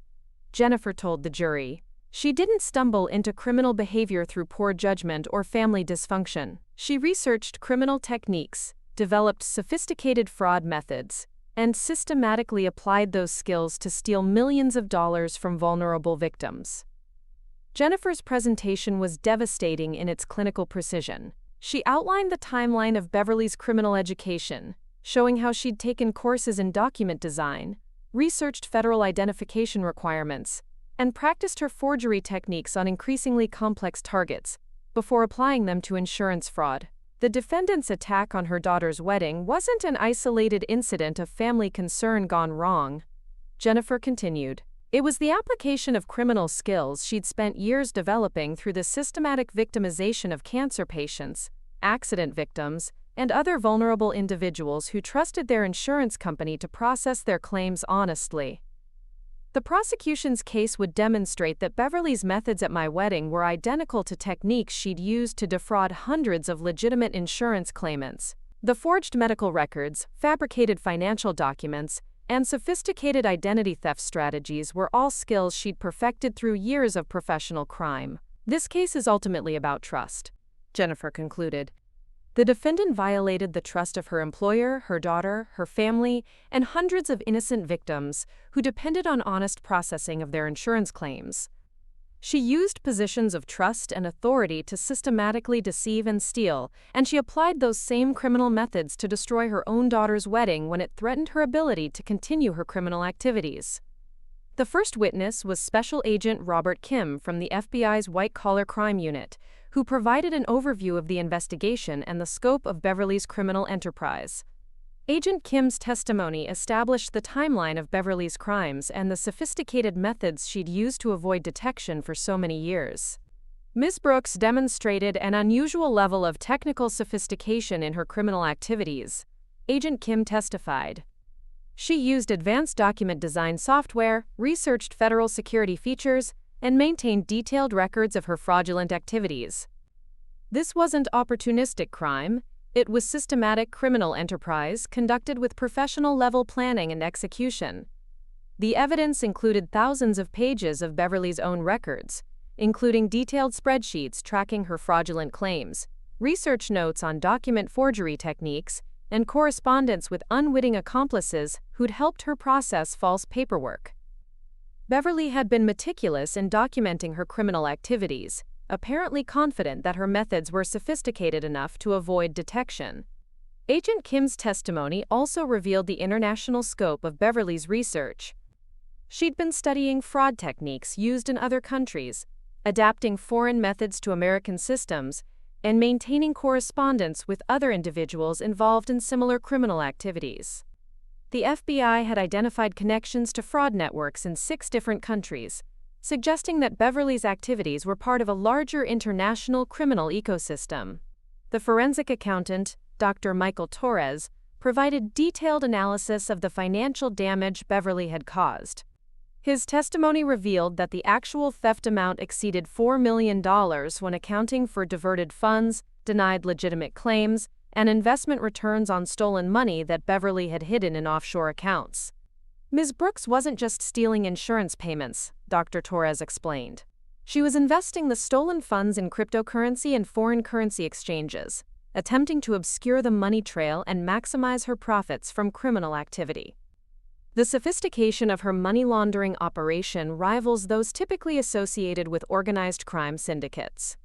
Jennifer told the jury. She didn't stumble into criminal behavior through poor judgment or family dysfunction. She researched criminal techniques, developed sophisticated fraud methods, and systematically applied those skills to steal millions of dollars from vulnerable victims. Jennifer's presentation was devastating in its clinical precision. She outlined the timeline of Beverly's criminal education, showing how she'd taken courses in document design, researched federal identification requirements, and practiced her forgery techniques on increasingly complex targets before applying them to insurance fraud. The defendant's attack on her daughter's wedding wasn't an isolated incident of family concern gone wrong, Jennifer continued. It was the application of criminal skills she'd spent years developing through the systematic victimization of cancer patients, accident victims, and other vulnerable individuals who trusted their insurance company to process their claims honestly. The prosecution's case would demonstrate that Beverly's methods at my wedding were identical to techniques she'd used to defraud hundreds of legitimate insurance claimants. The forged medical records, fabricated financial documents, and sophisticated identity theft strategies were all skills she'd perfected through years of professional crime. This case is ultimately about trust, Jennifer concluded. The defendant violated the trust of her employer, her daughter, her family, and hundreds of innocent victims who depended on honest processing of their insurance claims. She used positions of trust and authority to systematically deceive and steal, and she applied those same criminal methods to destroy her own daughter's wedding when it threatened her ability to continue her criminal activities. The first witness was Special Agent Robert Kim from the FBI's White-Collar Crime Unit, who provided an overview of the investigation and the scope of Beverly's criminal enterprise. Agent Kim's testimony established the timeline of Beverly's crimes and the sophisticated methods she'd used to avoid detection for so many years. Ms. Brooks demonstrated an unusual level of technical sophistication in her criminal activities, Agent Kim testified. She used advanced document design software, researched federal security features, and maintained detailed records of her fraudulent activities. This wasn't opportunistic crime. It was systematic criminal enterprise conducted with professional-level planning and execution. The evidence included thousands of pages of Beverly's own records, including detailed spreadsheets tracking her fraudulent claims, research notes on document forgery techniques, and correspondence with unwitting accomplices who'd helped her process false paperwork. Beverly had been meticulous in documenting her criminal activities, apparently confident that her methods were sophisticated enough to avoid detection. Agent Kim's testimony also revealed the international scope of Beverly's research. She'd been studying fraud techniques used in other countries, adapting foreign methods to American systems, and maintaining correspondence with other individuals involved in similar criminal activities. The FBI had identified connections to fraud networks in 6 different countries, suggesting that Beverly's activities were part of a larger international criminal ecosystem. The forensic accountant, Dr. Michael Torres, provided detailed analysis of the financial damage Beverly had caused. His testimony revealed that the actual theft amount exceeded $4 million when accounting for diverted funds, denied legitimate claims, and investment returns on stolen money that Beverly had hidden in offshore accounts. Ms. Brooks wasn't just stealing insurance payments, Dr. Torres explained. She was investing the stolen funds in cryptocurrency and foreign currency exchanges, attempting to obscure the money trail and maximize her profits from criminal activity. The sophistication of her money laundering operation rivals those typically associated with organized crime syndicates.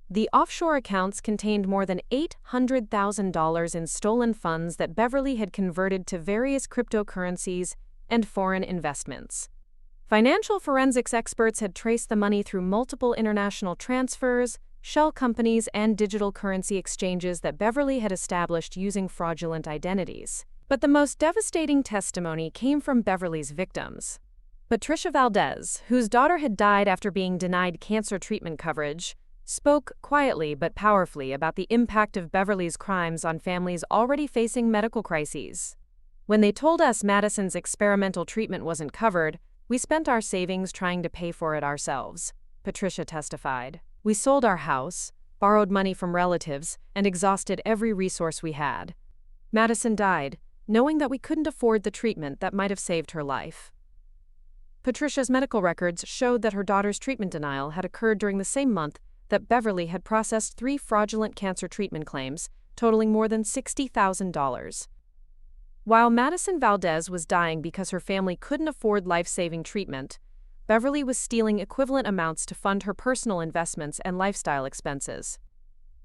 The offshore accounts contained more than $800,000 in stolen funds that Beverly had converted to various cryptocurrencies and foreign investments. Financial forensics experts had traced the money through multiple international transfers, shell companies, and digital currency exchanges that Beverly had established using fraudulent identities. But the most devastating testimony came from Beverly's victims. Patricia Valdez, whose daughter had died after being denied cancer treatment coverage, spoke quietly but powerfully about the impact of Beverly's crimes on families already facing medical crises. When they told us Madison's experimental treatment wasn't covered, we spent our savings trying to pay for it ourselves, Patricia testified. We sold our house, borrowed money from relatives, and exhausted every resource we had. Madison died, knowing that we couldn't afford the treatment that might have saved her life. Patricia's medical records showed that her daughter's treatment denial had occurred during the same month that Beverly had processed 3 fraudulent cancer treatment claims, totaling more than $60,000. While Madison Valdez was dying because her family couldn't afford life-saving treatment, Beverly was stealing equivalent amounts to fund her personal investments and lifestyle expenses.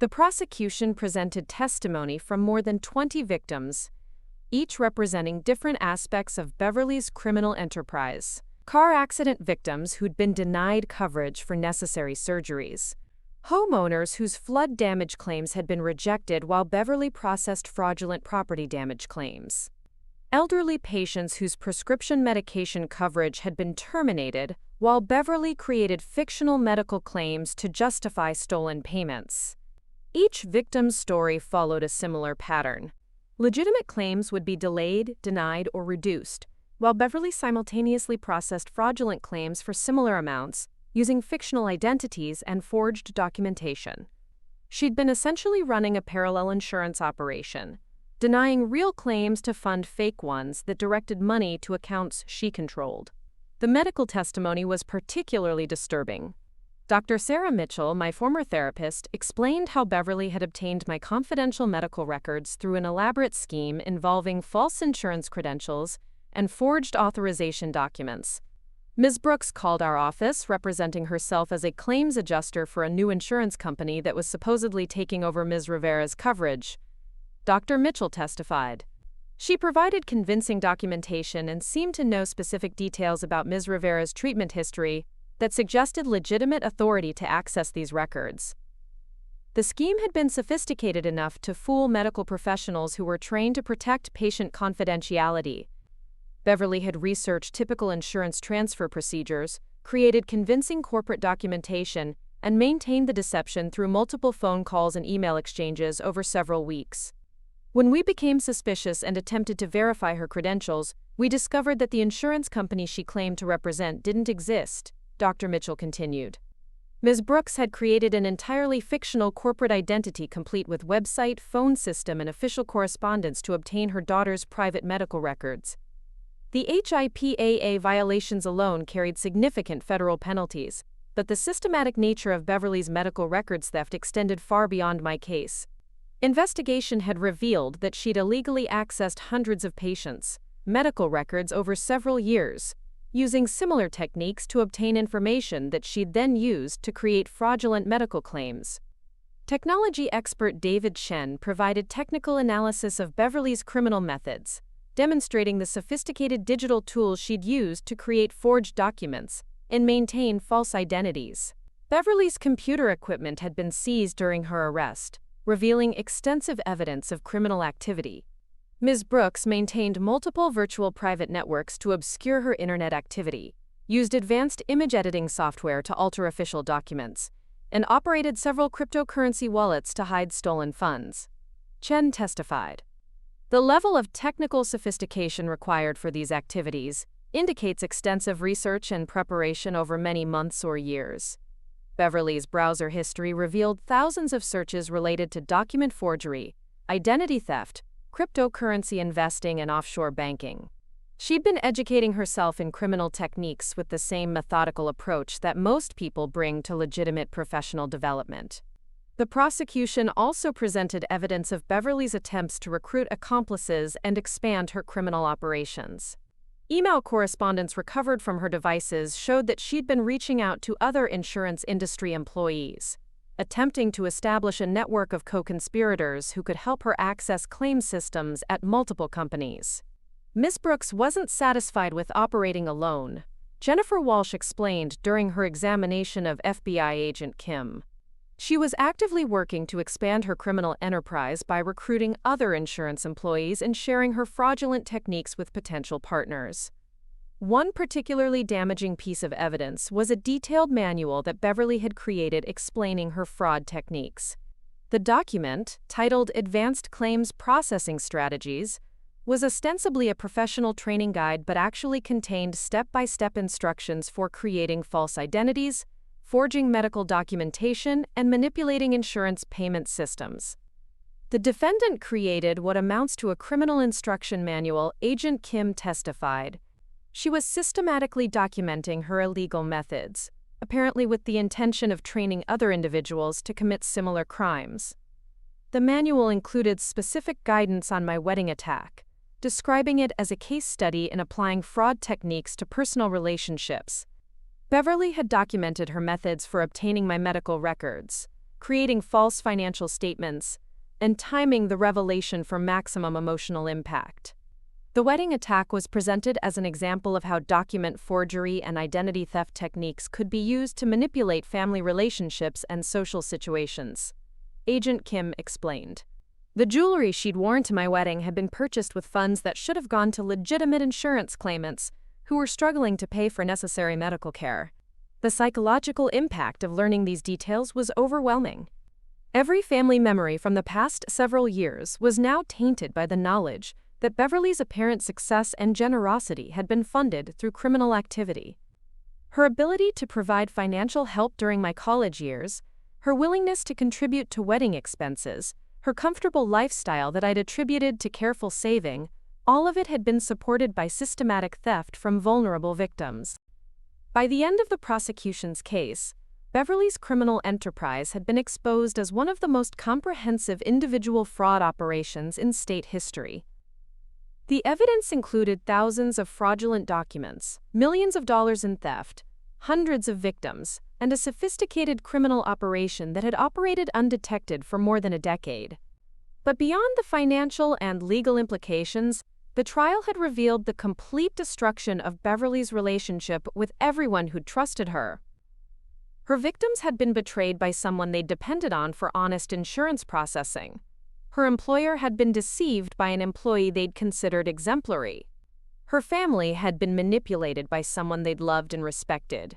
The prosecution presented testimony from more than 20 victims, each representing different aspects of Beverly's criminal enterprise. Car accident victims who'd been denied coverage for necessary surgeries. Homeowners whose flood damage claims had been rejected while Beverly processed fraudulent property damage claims. Elderly patients whose prescription medication coverage had been terminated while Beverly created fictional medical claims to justify stolen payments. Each victim's story followed a similar pattern. Legitimate claims would be delayed, denied, or reduced, while Beverly simultaneously processed fraudulent claims for similar amounts, using fictional identities and forged documentation. She'd been essentially running a parallel insurance operation, denying real claims to fund fake ones that directed money to accounts she controlled. The medical testimony was particularly disturbing. Dr. Sarah Mitchell, my former therapist, explained how Beverly had obtained my confidential medical records through an elaborate scheme involving false insurance credentials and forged authorization documents. Ms. Brooks called our office, representing herself as a claims adjuster for a new insurance company that was supposedly taking over Ms. Rivera's coverage. Dr. Mitchell testified. She provided convincing documentation and seemed to know specific details about Ms. Rivera's treatment history that suggested legitimate authority to access these records. The scheme had been sophisticated enough to fool medical professionals who were trained to protect patient confidentiality. Beverly had researched typical insurance transfer procedures, created convincing corporate documentation, and maintained the deception through multiple phone calls and email exchanges over several weeks. When we became suspicious and attempted to verify her credentials, we discovered that the insurance company she claimed to represent didn't exist, Dr. Mitchell continued. Ms. Brooks had created an entirely fictional corporate identity complete with website, phone system, and official correspondence to obtain her daughter's private medical records. The HIPAA violations alone carried significant federal penalties, but the systematic nature of Beverly's medical records theft extended far beyond my case. Investigation had revealed that she'd illegally accessed hundreds of patients' medical records over several years, using similar techniques to obtain information that she'd then used to create fraudulent medical claims. Technology expert David Shen provided technical analysis of Beverly's criminal methods, demonstrating the sophisticated digital tools she'd used to create forged documents and maintain false identities. Beverly's computer equipment had been seized during her arrest, revealing extensive evidence of criminal activity. Ms. Brooks maintained multiple virtual private networks to obscure her internet activity, used advanced image editing software to alter official documents, and operated several cryptocurrency wallets to hide stolen funds. Chen testified. The level of technical sophistication required for these activities indicates extensive research and preparation over many months or years. Beverly's browser history revealed thousands of searches related to document forgery, identity theft, cryptocurrency investing, and offshore banking. She'd been educating herself in criminal techniques with the same methodical approach that most people bring to legitimate professional development. The prosecution also presented evidence of Beverly's attempts to recruit accomplices and expand her criminal operations. Email correspondence recovered from her devices showed that she'd been reaching out to other insurance industry employees, attempting to establish a network of co-conspirators who could help her access claim systems at multiple companies. Ms. Brooks wasn't satisfied with operating alone, Jennifer Walsh explained during her examination of FBI agent Kim. She was actively working to expand her criminal enterprise by recruiting other insurance employees and sharing her fraudulent techniques with potential partners. One particularly damaging piece of evidence was a detailed manual that Beverly had created explaining her fraud techniques. The document, titled Advanced Claims Processing Strategies, was ostensibly a professional training guide but actually contained step-by-step instructions for creating false identities, forging medical documentation, and manipulating insurance payment systems. The defendant created what amounts to a criminal instruction manual, Agent Kim testified. She was systematically documenting her illegal methods, apparently with the intention of training other individuals to commit similar crimes. The manual included specific guidance on my wedding attack, describing it as a case study in applying fraud techniques to personal relationships. Beverly had documented her methods for obtaining my medical records, creating false financial statements, and timing the revelation for maximum emotional impact. The wedding attack was presented as an example of how document forgery and identity theft techniques could be used to manipulate family relationships and social situations. Agent Kim explained. The jewelry she'd worn to my wedding had been purchased with funds that should have gone to legitimate insurance claimants who were struggling to pay for necessary medical care. The psychological impact of learning these details was overwhelming. Every family memory from the past several years was now tainted by the knowledge that Beverly's apparent success and generosity had been funded through criminal activity. Her ability to provide financial help during my college years, her willingness to contribute to wedding expenses, her comfortable lifestyle that I'd attributed to careful saving, all of it had been supported by systematic theft from vulnerable victims. By the end of the prosecution's case, Beverly's criminal enterprise had been exposed as one of the most comprehensive individual fraud operations in state history. The evidence included thousands of fraudulent documents, millions of dollars in theft, hundreds of victims, and a sophisticated criminal operation that had operated undetected for more than a decade. But beyond the financial and legal implications, the trial had revealed the complete destruction of Beverly's relationship with everyone who'd trusted her. Her victims had been betrayed by someone they'd depended on for honest insurance processing. Her employer had been deceived by an employee they'd considered exemplary. Her family had been manipulated by someone they'd loved and respected.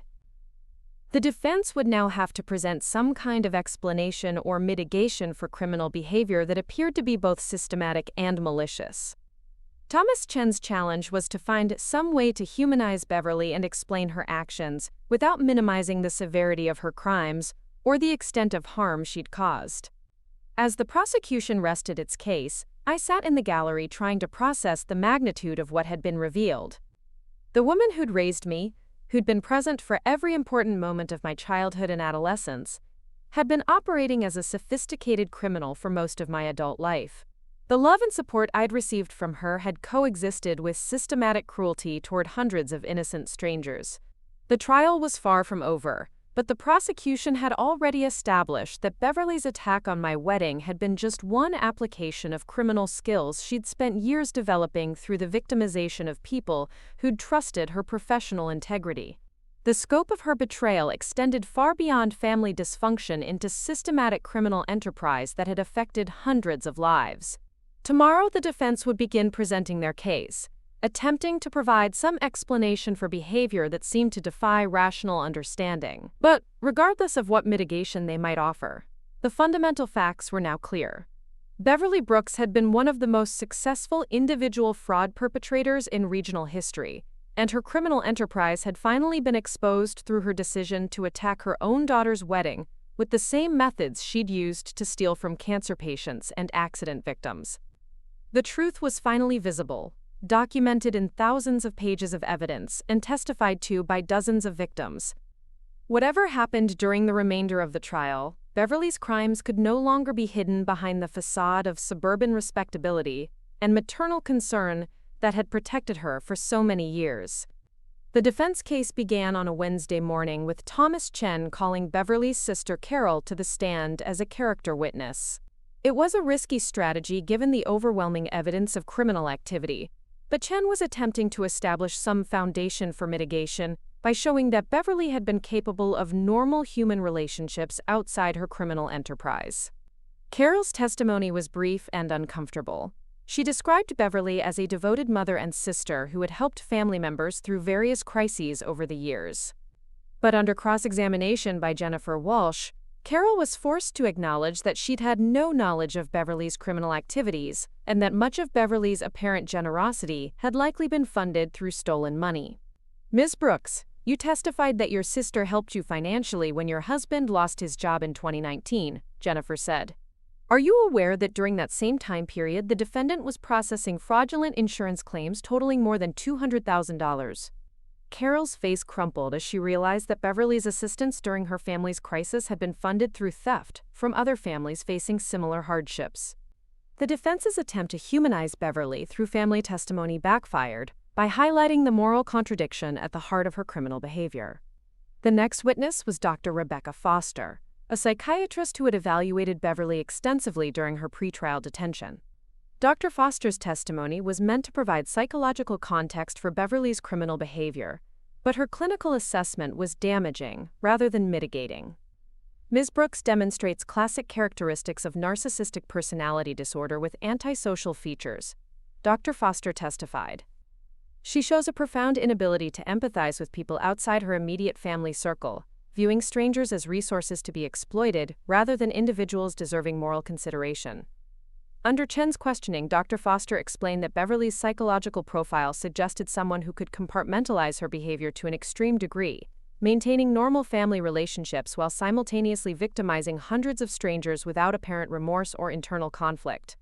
The defense would now have to present some kind of explanation or mitigation for criminal behavior that appeared to be both systematic and malicious. Thomas Chen's challenge was to find some way to humanize Beverly and explain her actions without minimizing the severity of her crimes or the extent of harm she'd caused. As the prosecution rested its case, I sat in the gallery trying to process the magnitude of what had been revealed. The woman who'd raised me, who'd been present for every important moment of my childhood and adolescence, had been operating as a sophisticated criminal for most of my adult life. The love and support I'd received from her had coexisted with systematic cruelty toward hundreds of innocent strangers. The trial was far from over, but the prosecution had already established that Beverly's attack on my wedding had been just one application of criminal skills she'd spent years developing through the victimization of people who'd trusted her professional integrity. The scope of her betrayal extended far beyond family dysfunction into systematic criminal enterprise that had affected hundreds of lives. Tomorrow, the defense would begin presenting their case, attempting to provide some explanation for behavior that seemed to defy rational understanding. But regardless of what mitigation they might offer, the fundamental facts were now clear. Beverly Brooks had been one of the most successful individual fraud perpetrators in regional history, and her criminal enterprise had finally been exposed through her decision to attack her own daughter's wedding with the same methods she'd used to steal from cancer patients and accident victims. The truth was finally visible, documented in thousands of pages of evidence and testified to by dozens of victims. Whatever happened during the remainder of the trial, Beverly's crimes could no longer be hidden behind the facade of suburban respectability and maternal concern that had protected her for so many years. The defense case began on a Wednesday morning with Thomas Chen calling Beverly's sister Carol to the stand as a character witness. It was a risky strategy given the overwhelming evidence of criminal activity, but Chen was attempting to establish some foundation for mitigation by showing that Beverly had been capable of normal human relationships outside her criminal enterprise. Carol's testimony was brief and uncomfortable. She described Beverly as a devoted mother and sister who had helped family members through various crises over the years. But under cross-examination by Jennifer Walsh, Carol was forced to acknowledge that she'd had no knowledge of Beverly's criminal activities and that much of Beverly's apparent generosity had likely been funded through stolen money. "Ms. Brooks, you testified that your sister helped you financially when your husband lost his job in 2019, Jennifer said. Are you aware that during that same time period, the defendant was processing fraudulent insurance claims totaling more than $200,000? Carol's face crumpled as she realized that Beverly's assistance during her family's crisis had been funded through theft from other families facing similar hardships. The defense's attempt to humanize Beverly through family testimony backfired by highlighting the moral contradiction at the heart of her criminal behavior. The next witness was Dr. Rebecca Foster, a psychiatrist who had evaluated Beverly extensively during her pretrial detention. Dr. Foster's testimony was meant to provide psychological context for Beverly's criminal behavior, but her clinical assessment was damaging rather than mitigating. Ms. Brooks demonstrates classic characteristics of narcissistic personality disorder with antisocial features, Dr. Foster testified. She shows a profound inability to empathize with people outside her immediate family circle, viewing strangers as resources to be exploited rather than individuals deserving moral consideration. Under Chen's questioning, Dr. Foster explained that Beverly's psychological profile suggested someone who could compartmentalize her behavior to an extreme degree, maintaining normal family relationships while simultaneously victimizing hundreds of strangers without apparent remorse or internal conflict.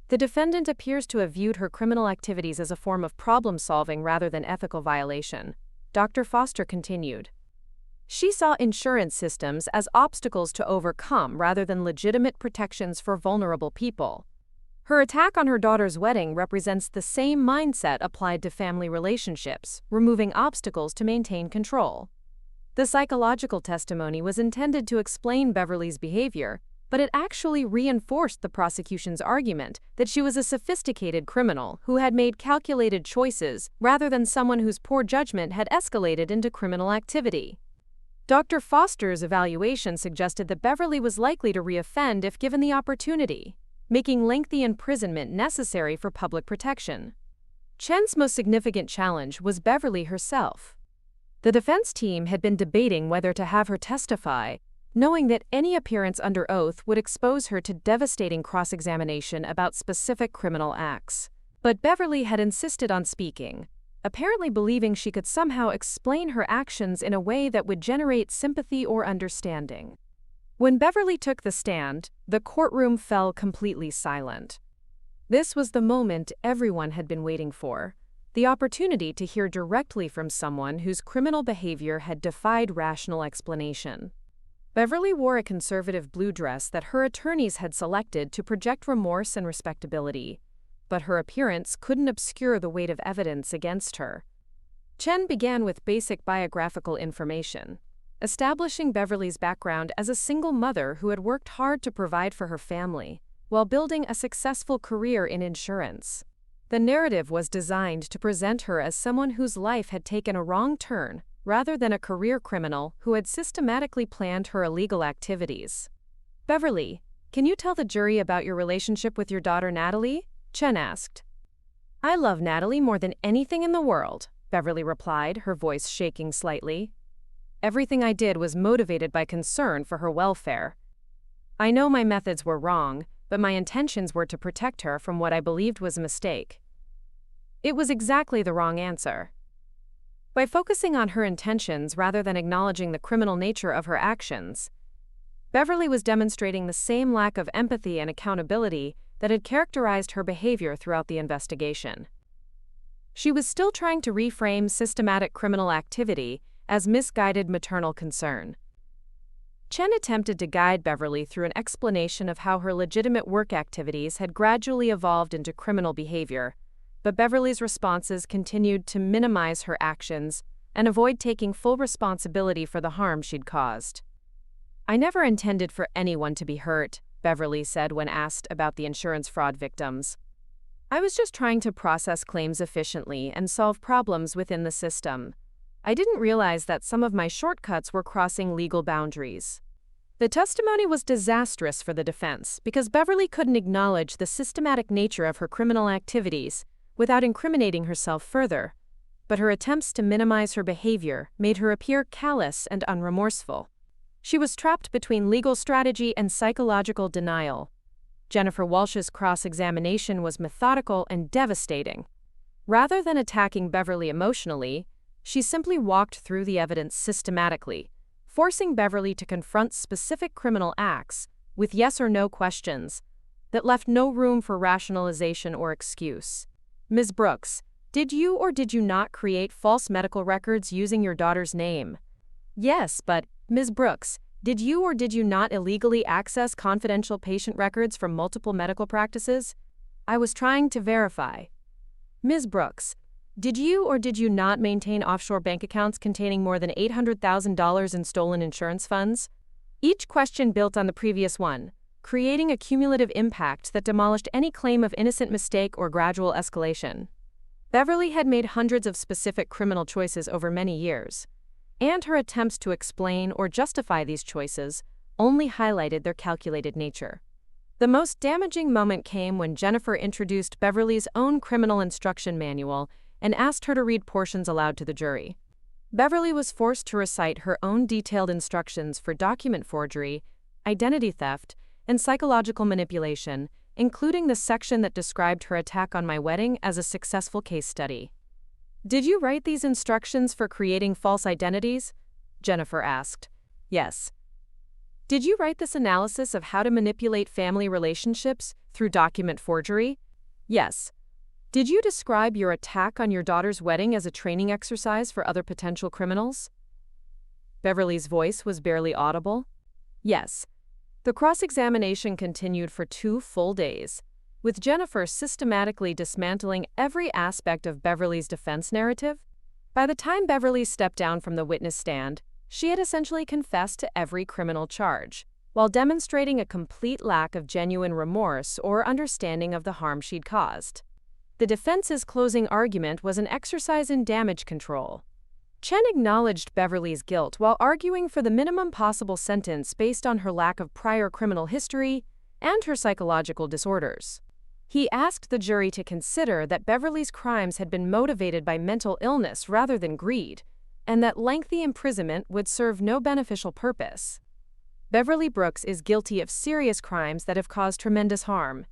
The defendant appears to have viewed her criminal activities as a form of problem-solving rather than ethical violation, Dr. Foster continued. She saw insurance systems as obstacles to overcome rather than legitimate protections for vulnerable people. Her attack on her daughter's wedding represents the same mindset applied to family relationships, removing obstacles to maintain control. The psychological testimony was intended to explain Beverly's behavior, but it actually reinforced the prosecution's argument that she was a sophisticated criminal who had made calculated choices rather than someone whose poor judgment had escalated into criminal activity. Dr. Foster's evaluation suggested that Beverly was likely to reoffend if given the opportunity, making lengthy imprisonment necessary for public protection. Chen's most significant challenge was Beverly herself. The defense team had been debating whether to have her testify, knowing that any appearance under oath would expose her to devastating cross-examination about specific criminal acts. But Beverly had insisted on speaking, apparently believing she could somehow explain her actions in a way that would generate sympathy or understanding. When Beverly took the stand, the courtroom fell completely silent. This was the moment everyone had been waiting for, the opportunity to hear directly from someone whose criminal behavior had defied rational explanation. Beverly wore a conservative blue dress that her attorneys had selected to project remorse and respectability, but her appearance couldn't obscure the weight of evidence against her. Chen began with basic biographical information, establishing Beverly's background as a single mother who had worked hard to provide for her family, while building a successful career in insurance. The narrative was designed to present her as someone whose life had taken a wrong turn, rather than a career criminal who had systematically planned her illegal activities. "Beverly, can you tell the jury about your relationship with your daughter Natalie?" Chen asked. "I love Natalie more than anything in the world," Beverly replied, her voice shaking slightly. "Everything I did was motivated by concern for her welfare. I know my methods were wrong, but my intentions were to protect her from what I believed was a mistake." It was exactly the wrong answer. By focusing on her intentions rather than acknowledging the criminal nature of her actions, Beverly was demonstrating the same lack of empathy and accountability that had characterized her behavior throughout the investigation. She was still trying to reframe systematic criminal activity as misguided maternal concern. Chen attempted to guide Beverly through an explanation of how her legitimate work activities had gradually evolved into criminal behavior, but Beverly's responses continued to minimize her actions and avoid taking full responsibility for the harm she'd caused. "I never intended for anyone to be hurt," Beverly said when asked about the insurance fraud victims. "I was just trying to process claims efficiently and solve problems within the system. I didn't realize that some of my shortcuts were crossing legal boundaries." The testimony was disastrous for the defense because Beverly couldn't acknowledge the systematic nature of her criminal activities without incriminating herself further, but her attempts to minimize her behavior made her appear callous and unremorseful. She was trapped between legal strategy and psychological denial. Jennifer Walsh's cross-examination was methodical and devastating. Rather than attacking Beverly emotionally, she simply walked through the evidence systematically, forcing Beverly to confront specific criminal acts with yes or no questions that left no room for rationalization or excuse. Ms. Brooks, did you or did you not create false medical records using your daughter's name? Yes, but, Ms. Brooks, did you or did you not illegally access confidential patient records from multiple medical practices? I was trying to verify. Ms. Brooks, did you or did you not maintain offshore bank accounts containing more than $800,000 in stolen insurance funds? Each question built on the previous one, creating a cumulative impact that demolished any claim of innocent mistake or gradual escalation. Beverly had made hundreds of specific criminal choices over many years, and her attempts to explain or justify these choices only highlighted their calculated nature. The most damaging moment came when Jennifer introduced Beverly's own criminal instruction manual and asked her to read portions aloud to the jury. Beverly was forced to recite her own detailed instructions for document forgery, identity theft, and psychological manipulation, including the section that described her attack on my wedding as a successful case study. Did you write these instructions for creating false identities? Jennifer asked. Yes. Did you write this analysis of how to manipulate family relationships through document forgery? Yes. Did you describe your attack on your daughter's wedding as a training exercise for other potential criminals? Beverly's voice was barely audible. Yes. The cross-examination continued for 2 full days, with Jennifer systematically dismantling every aspect of Beverly's defense narrative. By the time Beverly stepped down from the witness stand, she had essentially confessed to every criminal charge, while demonstrating a complete lack of genuine remorse or understanding of the harm she'd caused. The defense's closing argument was an exercise in damage control. Chen acknowledged Beverly's guilt while arguing for the minimum possible sentence based on her lack of prior criminal history and her psychological disorders. He asked the jury to consider that Beverly's crimes had been motivated by mental illness rather than greed, and that lengthy imprisonment would serve no beneficial purpose. Beverly Brooks is guilty of serious crimes that have caused tremendous harm,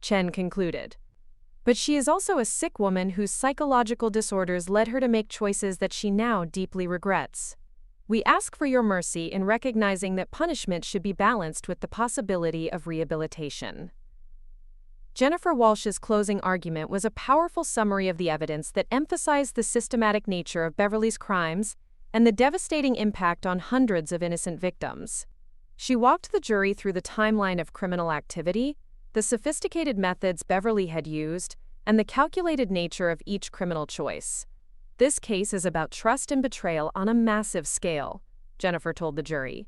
Chen concluded. But she is also a sick woman whose psychological disorders led her to make choices that she now deeply regrets. We ask for your mercy in recognizing that punishment should be balanced with the possibility of rehabilitation. Jennifer Walsh's closing argument was a powerful summary of the evidence that emphasized the systematic nature of Beverly's crimes and the devastating impact on hundreds of innocent victims. She walked the jury through the timeline of criminal activity, the sophisticated methods Beverly had used, and the calculated nature of each criminal choice. This case is about trust and betrayal on a massive scale, Jennifer told the jury.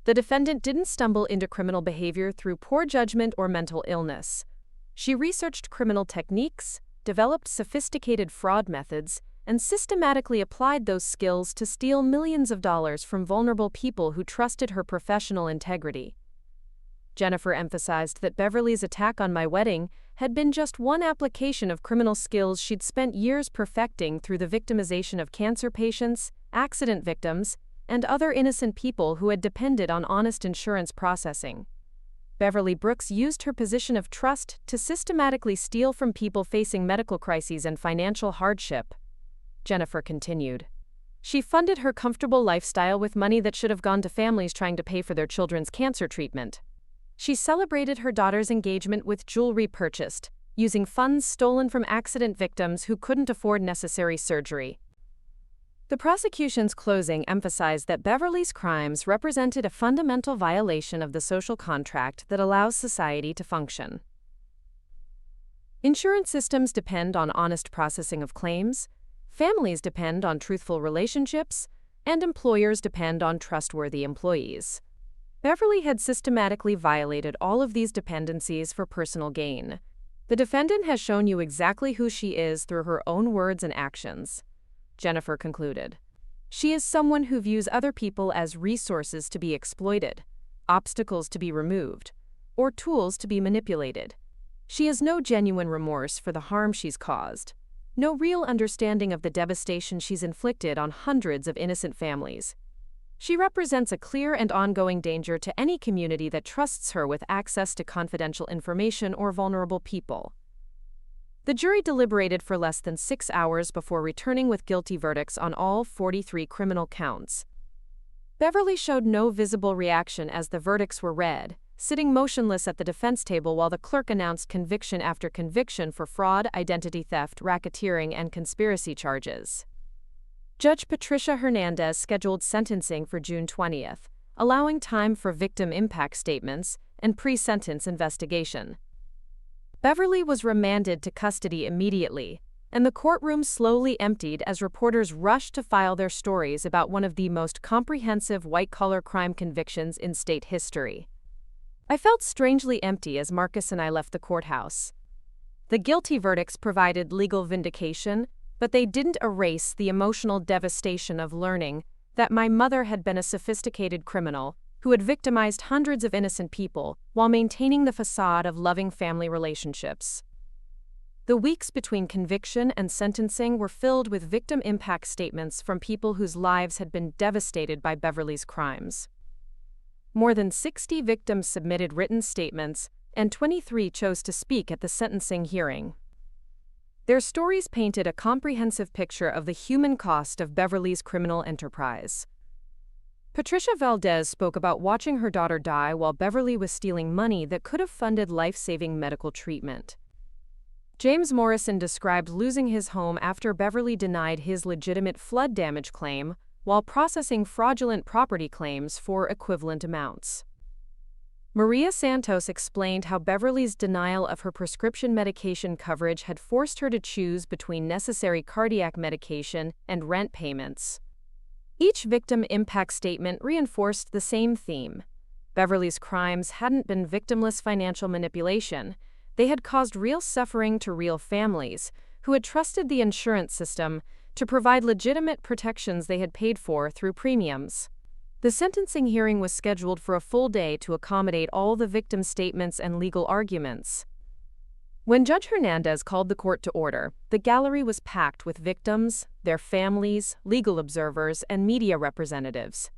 The defendant didn't stumble into criminal behavior through poor judgment or mental illness. She researched criminal techniques, developed sophisticated fraud methods, and systematically applied those skills to steal millions of dollars from vulnerable people who trusted her professional integrity. Jennifer emphasized that Beverly's attack on my wedding had been just one application of criminal skills she'd spent years perfecting through the victimization of cancer patients, accident victims, and other innocent people who had depended on honest insurance processing. Beverly Brooks used her position of trust to systematically steal from people facing medical crises and financial hardship. Jennifer continued. She funded her comfortable lifestyle with money that should have gone to families trying to pay for their children's cancer treatment. She celebrated her daughter's engagement with jewelry purchased, using funds stolen from accident victims who couldn't afford necessary surgery. The prosecution's closing emphasized that Beverly's crimes represented a fundamental violation of the social contract that allows society to function. Insurance systems depend on honest processing of claims, families depend on truthful relationships, and employers depend on trustworthy employees. Beverly had systematically violated all of these dependencies for personal gain. The defendant has shown you exactly who she is through her own words and actions, Jennifer concluded. She is someone who views other people as resources to be exploited, obstacles to be removed, or tools to be manipulated. She has no genuine remorse for the harm she's caused, no real understanding of the devastation she's inflicted on hundreds of innocent families. She represents a clear and ongoing danger to any community that trusts her with access to confidential information or vulnerable people. The jury deliberated for less than 6 hours before returning with guilty verdicts on all 43 criminal counts. Beverly showed no visible reaction as the verdicts were read, sitting motionless at the defense table while the clerk announced conviction after conviction for fraud, identity theft, racketeering, and conspiracy charges. Judge Patricia Hernandez scheduled sentencing for June 20th, allowing time for victim impact statements and pre-sentence investigation. Beverly was remanded to custody immediately, and the courtroom slowly emptied as reporters rushed to file their stories about one of the most comprehensive white-collar crime convictions in state history. I felt strangely empty as Marcus and I left the courthouse. The guilty verdicts provided legal vindication, but they didn't erase the emotional devastation of learning that my mother had been a sophisticated criminal who had victimized hundreds of innocent people while maintaining the facade of loving family relationships. The weeks between conviction and sentencing were filled with victim impact statements from people whose lives had been devastated by Beverly's crimes. More than 60 victims submitted written statements, and 23 chose to speak at the sentencing hearing. Their stories painted a comprehensive picture of the human cost of Beverly's criminal enterprise. Patricia Valdez spoke about watching her daughter die while Beverly was stealing money that could have funded life-saving medical treatment. James Morrison described losing his home after Beverly denied his legitimate flood damage claim while processing fraudulent property claims for equivalent amounts. Maria Santos explained how Beverly's denial of her prescription medication coverage had forced her to choose between necessary cardiac medication and rent payments. Each victim impact statement reinforced the same theme. Beverly's crimes hadn't been victimless financial manipulation. They had caused real suffering to real families who had trusted the insurance system to provide legitimate protections they had paid for through premiums. The sentencing hearing was scheduled for a full day to accommodate all the victim statements and legal arguments. When Judge Hernandez called the court to order, the gallery was packed with victims, their families, legal observers, and media representatives.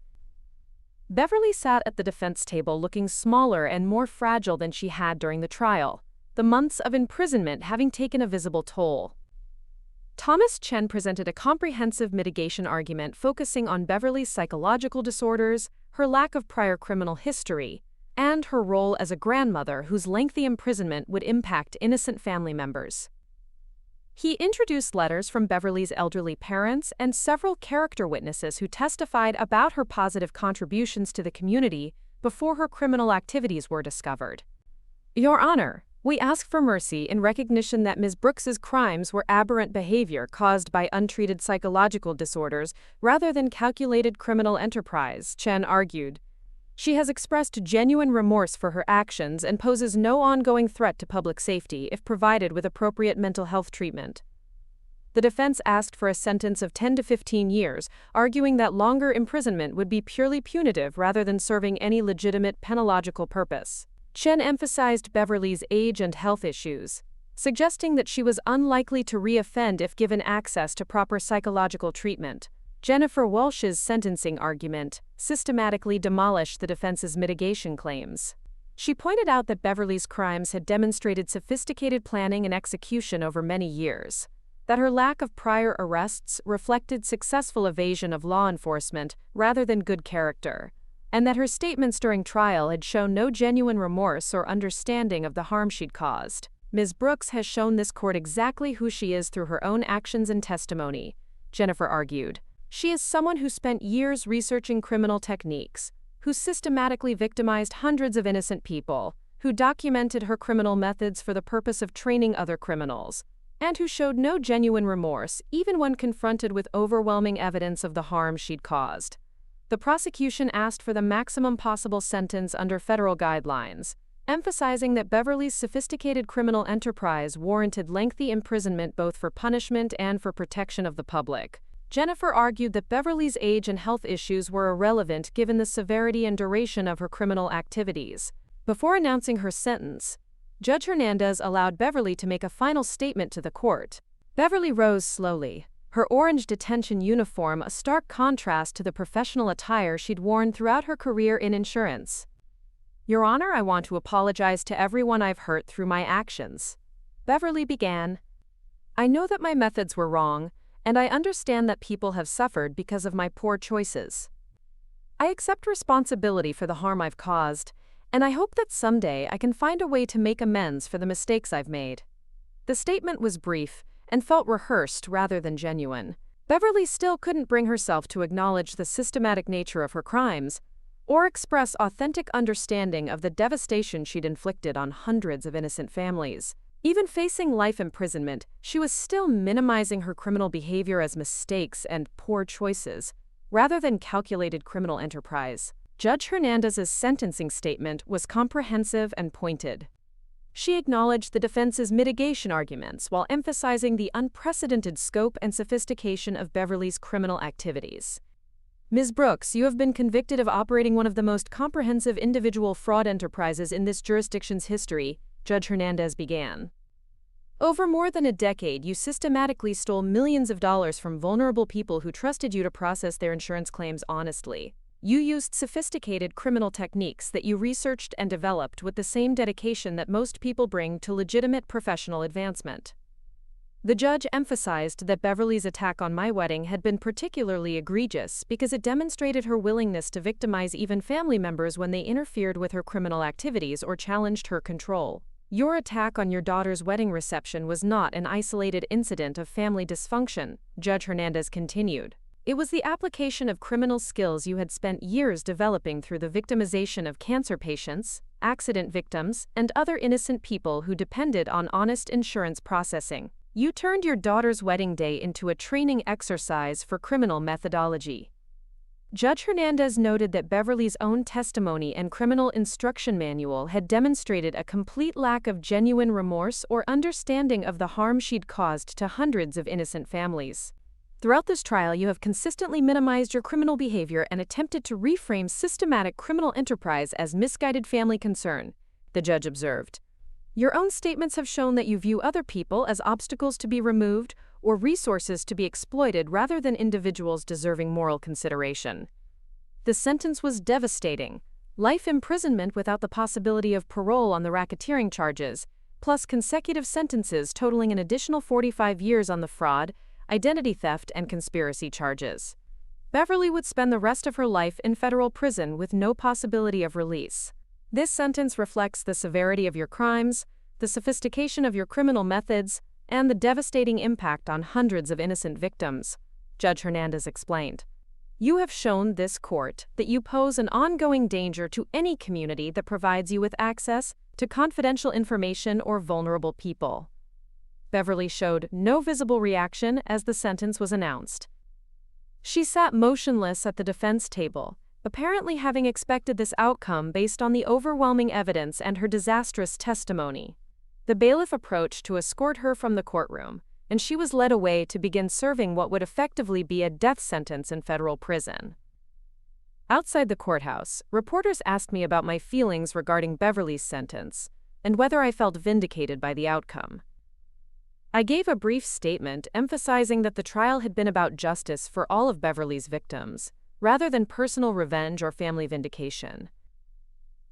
Beverly sat at the defense table looking smaller and more fragile than she had during the trial, the months of imprisonment having taken a visible toll. Thomas Chen presented a comprehensive mitigation argument focusing on Beverly's psychological disorders, her lack of prior criminal history, and her role as a grandmother whose lengthy imprisonment would impact innocent family members. He introduced letters from Beverly's elderly parents and several character witnesses who testified about her positive contributions to the community before her criminal activities were discovered. Your Honor, we ask for mercy in recognition that Ms. Brooks's crimes were aberrant behavior caused by untreated psychological disorders rather than calculated criminal enterprise, Chen argued. She has expressed genuine remorse for her actions and poses no ongoing threat to public safety if provided with appropriate mental health treatment. The defense asked for a sentence of 10 to 15 years, arguing that longer imprisonment would be purely punitive rather than serving any legitimate penological purpose. Chen emphasized Beverly's age and health issues, suggesting that she was unlikely to reoffend if given access to proper psychological treatment. Jennifer Walsh's sentencing argument systematically demolished the defense's mitigation claims. She pointed out that Beverly's crimes had demonstrated sophisticated planning and execution over many years, that her lack of prior arrests reflected successful evasion of law enforcement rather than good character, and that her statements during trial had shown no genuine remorse or understanding of the harm she'd caused. Ms. Brooks has shown this court exactly who she is through her own actions and testimony, Jennifer argued. She is someone who spent years researching criminal techniques, who systematically victimized hundreds of innocent people, who documented her criminal methods for the purpose of training other criminals, and who showed no genuine remorse even when confronted with overwhelming evidence of the harm she'd caused. The prosecution asked for the maximum possible sentence under federal guidelines, emphasizing that Beverly's sophisticated criminal enterprise warranted lengthy imprisonment both for punishment and for protection of the public. Jennifer argued that Beverly's age and health issues were irrelevant given the severity and duration of her criminal activities. Before announcing her sentence, Judge Hernandez allowed Beverly to make a final statement to the court. Beverly rose slowly, her orange detention uniform a stark contrast to the professional attire she'd worn throughout her career in insurance. "Your Honor, I want to apologize to everyone I've hurt through my actions," Beverly began. "I know that my methods were wrong, and I understand that people have suffered because of my poor choices. I accept responsibility for the harm I've caused, and I hope that someday I can find a way to make amends for the mistakes I've made." The statement was brief and felt rehearsed rather than genuine. Beverly still couldn't bring herself to acknowledge the systematic nature of her crimes or express authentic understanding of the devastation she'd inflicted on hundreds of innocent families. Even facing life imprisonment, she was still minimizing her criminal behavior as mistakes and poor choices, rather than calculated criminal enterprise. Judge Hernandez's sentencing statement was comprehensive and pointed. She acknowledged the defense's mitigation arguments while emphasizing the unprecedented scope and sophistication of Beverly's criminal activities. "Ms. Brooks, you have been convicted of operating one of the most comprehensive individual fraud enterprises in this jurisdiction's history," Judge Hernandez began. "Over more than a decade, you systematically stole millions of dollars from vulnerable people who trusted you to process their insurance claims honestly. You used sophisticated criminal techniques that you researched and developed with the same dedication that most people bring to legitimate professional advancement." The judge emphasized that Beverly's attack on my wedding had been particularly egregious because it demonstrated her willingness to victimize even family members when they interfered with her criminal activities or challenged her control. "Your attack on your daughter's wedding reception was not an isolated incident of family dysfunction," Judge Hernandez continued. "It was the application of criminal skills you had spent years developing through the victimization of cancer patients, accident victims, and other innocent people who depended on honest insurance processing. You turned your daughter's wedding day into a training exercise for criminal methodology." Judge Hernandez noted that Beverly's own testimony and criminal instruction manual had demonstrated a complete lack of genuine remorse or understanding of the harm she'd caused to hundreds of innocent families. "Throughout this trial, you have consistently minimized your criminal behavior and attempted to reframe systematic criminal enterprise as misguided family concern," the judge observed. "Your own statements have shown that you view other people as obstacles to be removed or resources to be exploited rather than individuals deserving moral consideration." The sentence was devastating: life imprisonment without the possibility of parole on the racketeering charges, plus consecutive sentences totaling an additional 45 years on the fraud, identity theft, and conspiracy charges. Beverly would spend the rest of her life in federal prison with no possibility of release. "This sentence reflects the severity of your crimes, the sophistication of your criminal methods, and the devastating impact on hundreds of innocent victims," Judge Hernandez explained. "You have shown this court that you pose an ongoing danger to any community that provides you with access to confidential information or vulnerable people." Beverly showed no visible reaction as the sentence was announced. She sat motionless at the defense table, apparently having expected this outcome based on the overwhelming evidence and her disastrous testimony. The bailiff approached to escort her from the courtroom, and she was led away to begin serving what would effectively be a death sentence in federal prison. Outside the courthouse, reporters asked me about my feelings regarding Beverly's sentence and whether I felt vindicated by the outcome. I gave a brief statement emphasizing that the trial had been about justice for all of Beverly's victims, rather than personal revenge or family vindication.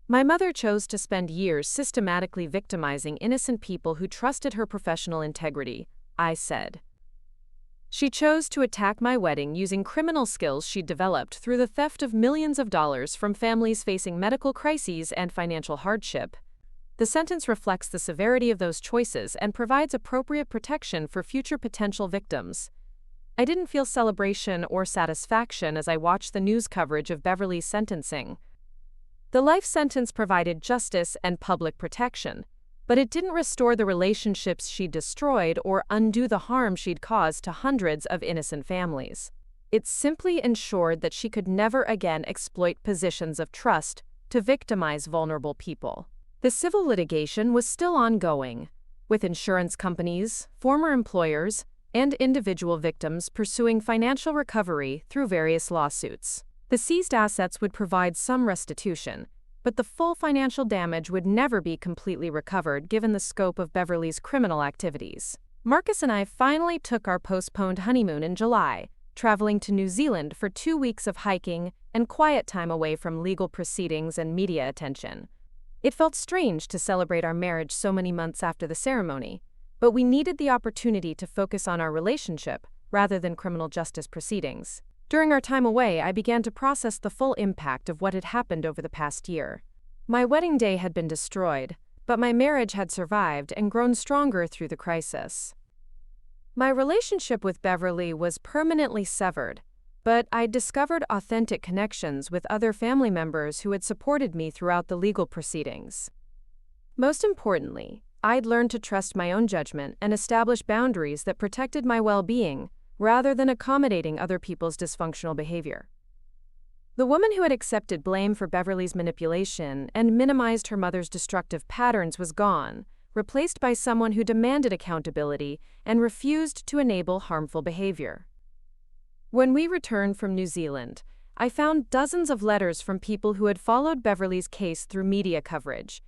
"My mother chose to spend years systematically victimizing innocent people who trusted her professional integrity," I said. "She chose to attack my wedding using criminal skills she'd developed through the theft of millions of dollars from families facing medical crises and financial hardship. The sentence reflects the severity of those choices and provides appropriate protection for future potential victims." I didn't feel celebration or satisfaction as I watched the news coverage of Beverly's sentencing. The life sentence provided justice and public protection, but it didn't restore the relationships she'd destroyed or undo the harm she'd caused to hundreds of innocent families. It simply ensured that she could never again exploit positions of trust to victimize vulnerable people. The civil litigation was still ongoing, with insurance companies, former employers, and individual victims pursuing financial recovery through various lawsuits. The seized assets would provide some restitution, but the full financial damage would never be completely recovered given the scope of Beverly's criminal activities. Marcus and I finally took our postponed honeymoon in July, traveling to New Zealand for 2 weeks of hiking and quiet time away from legal proceedings and media attention. It felt strange to celebrate our marriage so many months after the ceremony, but we needed the opportunity to focus on our relationship rather than criminal justice proceedings. During our time away, I began to process the full impact of what had happened over the past year. My wedding day had been destroyed, but my marriage had survived and grown stronger through the crisis. My relationship with Beverly was permanently severed, but I discovered authentic connections with other family members who had supported me throughout the legal proceedings. Most importantly, I'd learned to trust my own judgment and establish boundaries that protected my well-being, rather than accommodating other people's dysfunctional behavior. The woman who had accepted blame for Beverly's manipulation and minimized her mother's destructive patterns was gone, replaced by someone who demanded accountability and refused to enable harmful behavior. When we returned from New Zealand, I found dozens of letters from people who had followed Beverly's case through media coverage.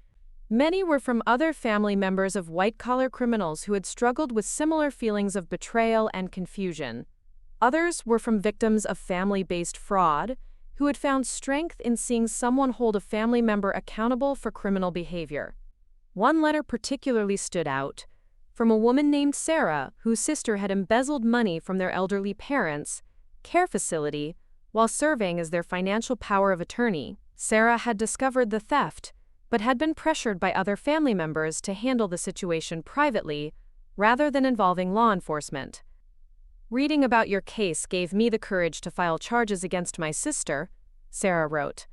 Many were from other family members of white-collar criminals who had struggled with similar feelings of betrayal and confusion. Others were from victims of family-based fraud, who had found strength in seeing someone hold a family member accountable for criminal behavior. One letter particularly stood out, from a woman named Sarah, whose sister had embezzled money from their elderly parents' care facility while serving as their financial power of attorney. Sarah had discovered the theft, but had been pressured by other family members to handle the situation privately rather than involving law enforcement. "Reading about your case gave me the courage to file charges against my sister," Sarah wrote.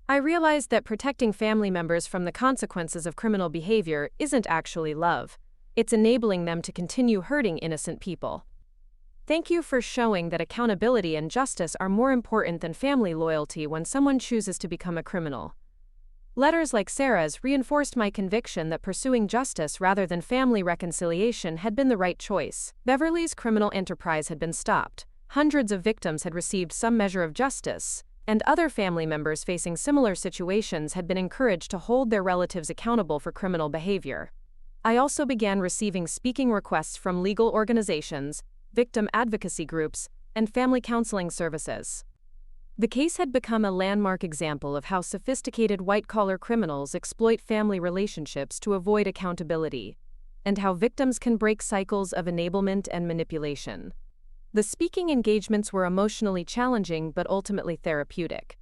"I realized that protecting family members from the consequences of criminal behavior isn't actually love. It's enabling them to continue hurting innocent people. Thank you for showing that accountability and justice are more important than family loyalty when someone chooses to become a criminal." Letters like Sarah's reinforced my conviction that pursuing justice rather than family reconciliation had been the right choice. Beverly's criminal enterprise had been stopped, hundreds of victims had received some measure of justice, and other family members facing similar situations had been encouraged to hold their relatives accountable for criminal behavior. I also began receiving speaking requests from legal organizations, victim advocacy groups, and family counseling services. The case had become a landmark example of how sophisticated white-collar criminals exploit family relationships to avoid accountability, and how victims can break cycles of enablement and manipulation. The speaking engagements were emotionally challenging but ultimately therapeutic.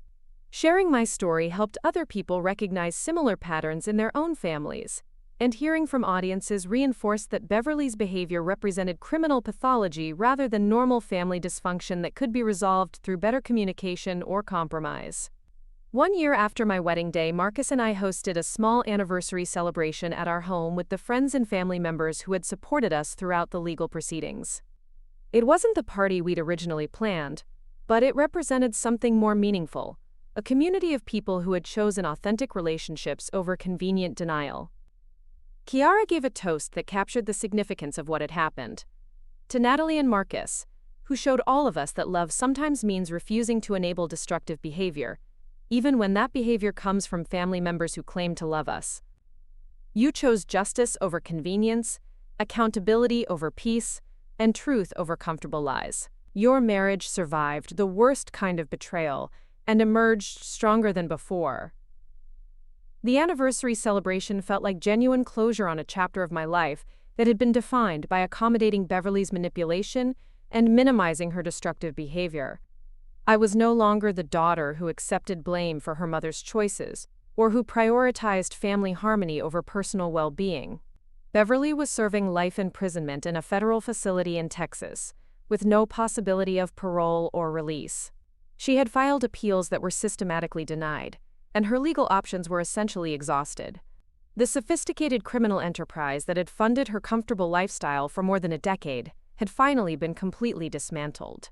Sharing my story helped other people recognize similar patterns in their own families, and hearing from audiences reinforced that Beverly's behavior represented criminal pathology rather than normal family dysfunction that could be resolved through better communication or compromise. 1 year after my wedding day, Marcus and I hosted a small anniversary celebration at our home with the friends and family members who had supported us throughout the legal proceedings. It wasn't the party we'd originally planned, but it represented something more meaningful, a community of people who had chosen authentic relationships over convenient denial. Kiara gave a toast that captured the significance of what had happened. To Natalie and Marcus, who showed all of us that love sometimes means refusing to enable destructive behavior, even when that behavior comes from family members who claim to love us. You chose justice over convenience, accountability over peace, and truth over comfortable lies. Your marriage survived the worst kind of betrayal and emerged stronger than before. The anniversary celebration felt like genuine closure on a chapter of my life that had been defined by accommodating Beverly's manipulation and minimizing her destructive behavior. I was no longer the daughter who accepted blame for her mother's choices, or who prioritized family harmony over personal well-being. Beverly was serving life imprisonment in a federal facility in Texas, with no possibility of parole or release. She had filed appeals that were systematically denied, and her legal options were essentially exhausted. The sophisticated criminal enterprise that had funded her comfortable lifestyle for more than a decade had finally been completely dismantled.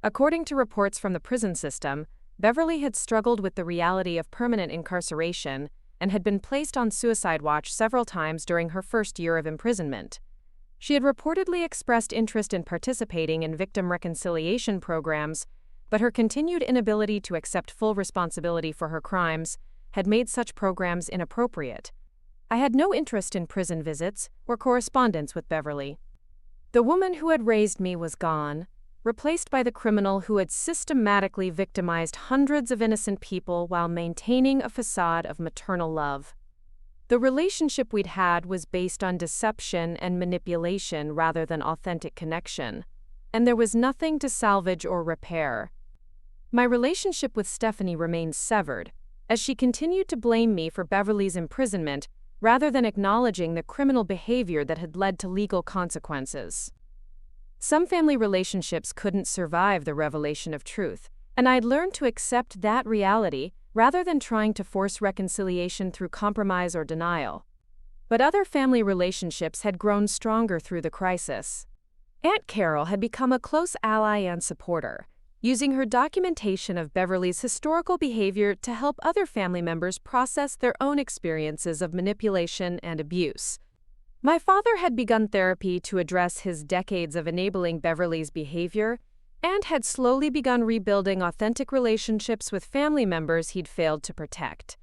According to reports from the prison system, Beverly had struggled with the reality of permanent incarceration and had been placed on suicide watch several times during her first year of imprisonment. She had reportedly expressed interest in participating in victim reconciliation programs, but her continued inability to accept full responsibility for her crimes had made such programs inappropriate. I had no interest in prison visits or correspondence with Beverly. The woman who had raised me was gone, replaced by the criminal who had systematically victimized hundreds of innocent people while maintaining a facade of maternal love. The relationship we'd had was based on deception and manipulation rather than authentic connection, and there was nothing to salvage or repair. My relationship with Stephanie remained severed, as she continued to blame me for Beverly's imprisonment rather than acknowledging the criminal behavior that had led to legal consequences. Some family relationships couldn't survive the revelation of truth, and I'd learned to accept that reality rather than trying to force reconciliation through compromise or denial. But other family relationships had grown stronger through the crisis. Aunt Carol had become a close ally and supporter, using her documentation of Beverly's historical behavior to help other family members process their own experiences of manipulation and abuse. My father had begun therapy to address his decades of enabling Beverly's behavior and had slowly begun rebuilding authentic relationships with family members he'd failed to protect.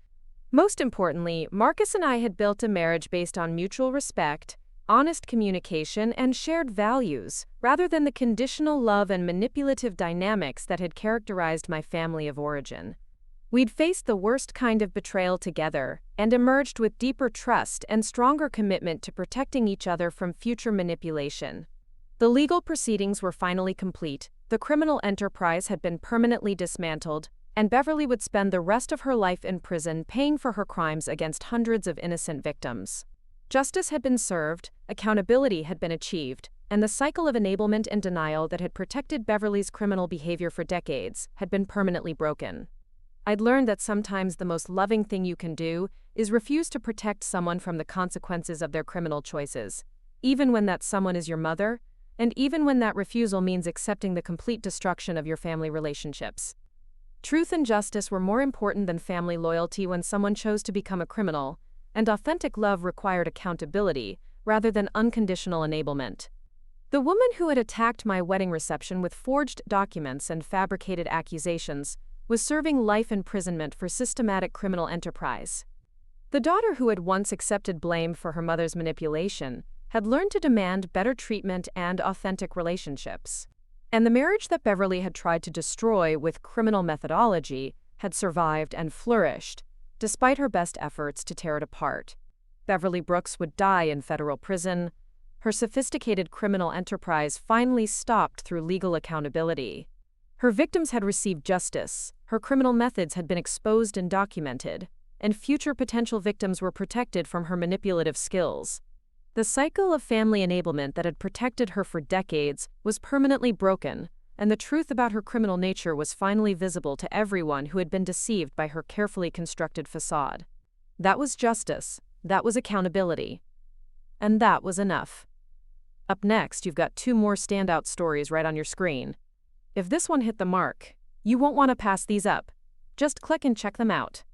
Most importantly, Marcus and I had built a marriage based on mutual respect, honest communication, and shared values, rather than the conditional love and manipulative dynamics that had characterized my family of origin. We'd faced the worst kind of betrayal together and emerged with deeper trust and stronger commitment to protecting each other from future manipulation. The legal proceedings were finally complete, the criminal enterprise had been permanently dismantled, and Beverly would spend the rest of her life in prison paying for her crimes against hundreds of innocent victims. Justice had been served, accountability had been achieved, and the cycle of enablement and denial that had protected Beverly's criminal behavior for decades had been permanently broken. I'd learned that sometimes the most loving thing you can do is refuse to protect someone from the consequences of their criminal choices, even when that someone is your mother, and even when that refusal means accepting the complete destruction of your family relationships. Truth and justice were more important than family loyalty when someone chose to become a criminal, and authentic love required accountability rather than unconditional enablement. The woman who had attacked my wedding reception with forged documents and fabricated accusations was serving life imprisonment for systematic criminal enterprise. The daughter who had once accepted blame for her mother's manipulation had learned to demand better treatment and authentic relationships. And the marriage that Beverly had tried to destroy with criminal methodology had survived and flourished, despite her best efforts to tear it apart. Beverly Brooks would die in federal prison. Her sophisticated criminal enterprise finally stopped through legal accountability. Her victims had received justice, her criminal methods had been exposed and documented, and future potential victims were protected from her manipulative skills. The cycle of family enablement that had protected her for decades was permanently broken, and the truth about her criminal nature was finally visible to everyone who had been deceived by her carefully constructed facade. That was justice, that was accountability, and that was enough. Up next, you've got 2 more standout stories right on your screen. If this one hit the mark, you won't want to pass these up. Just click and check them out.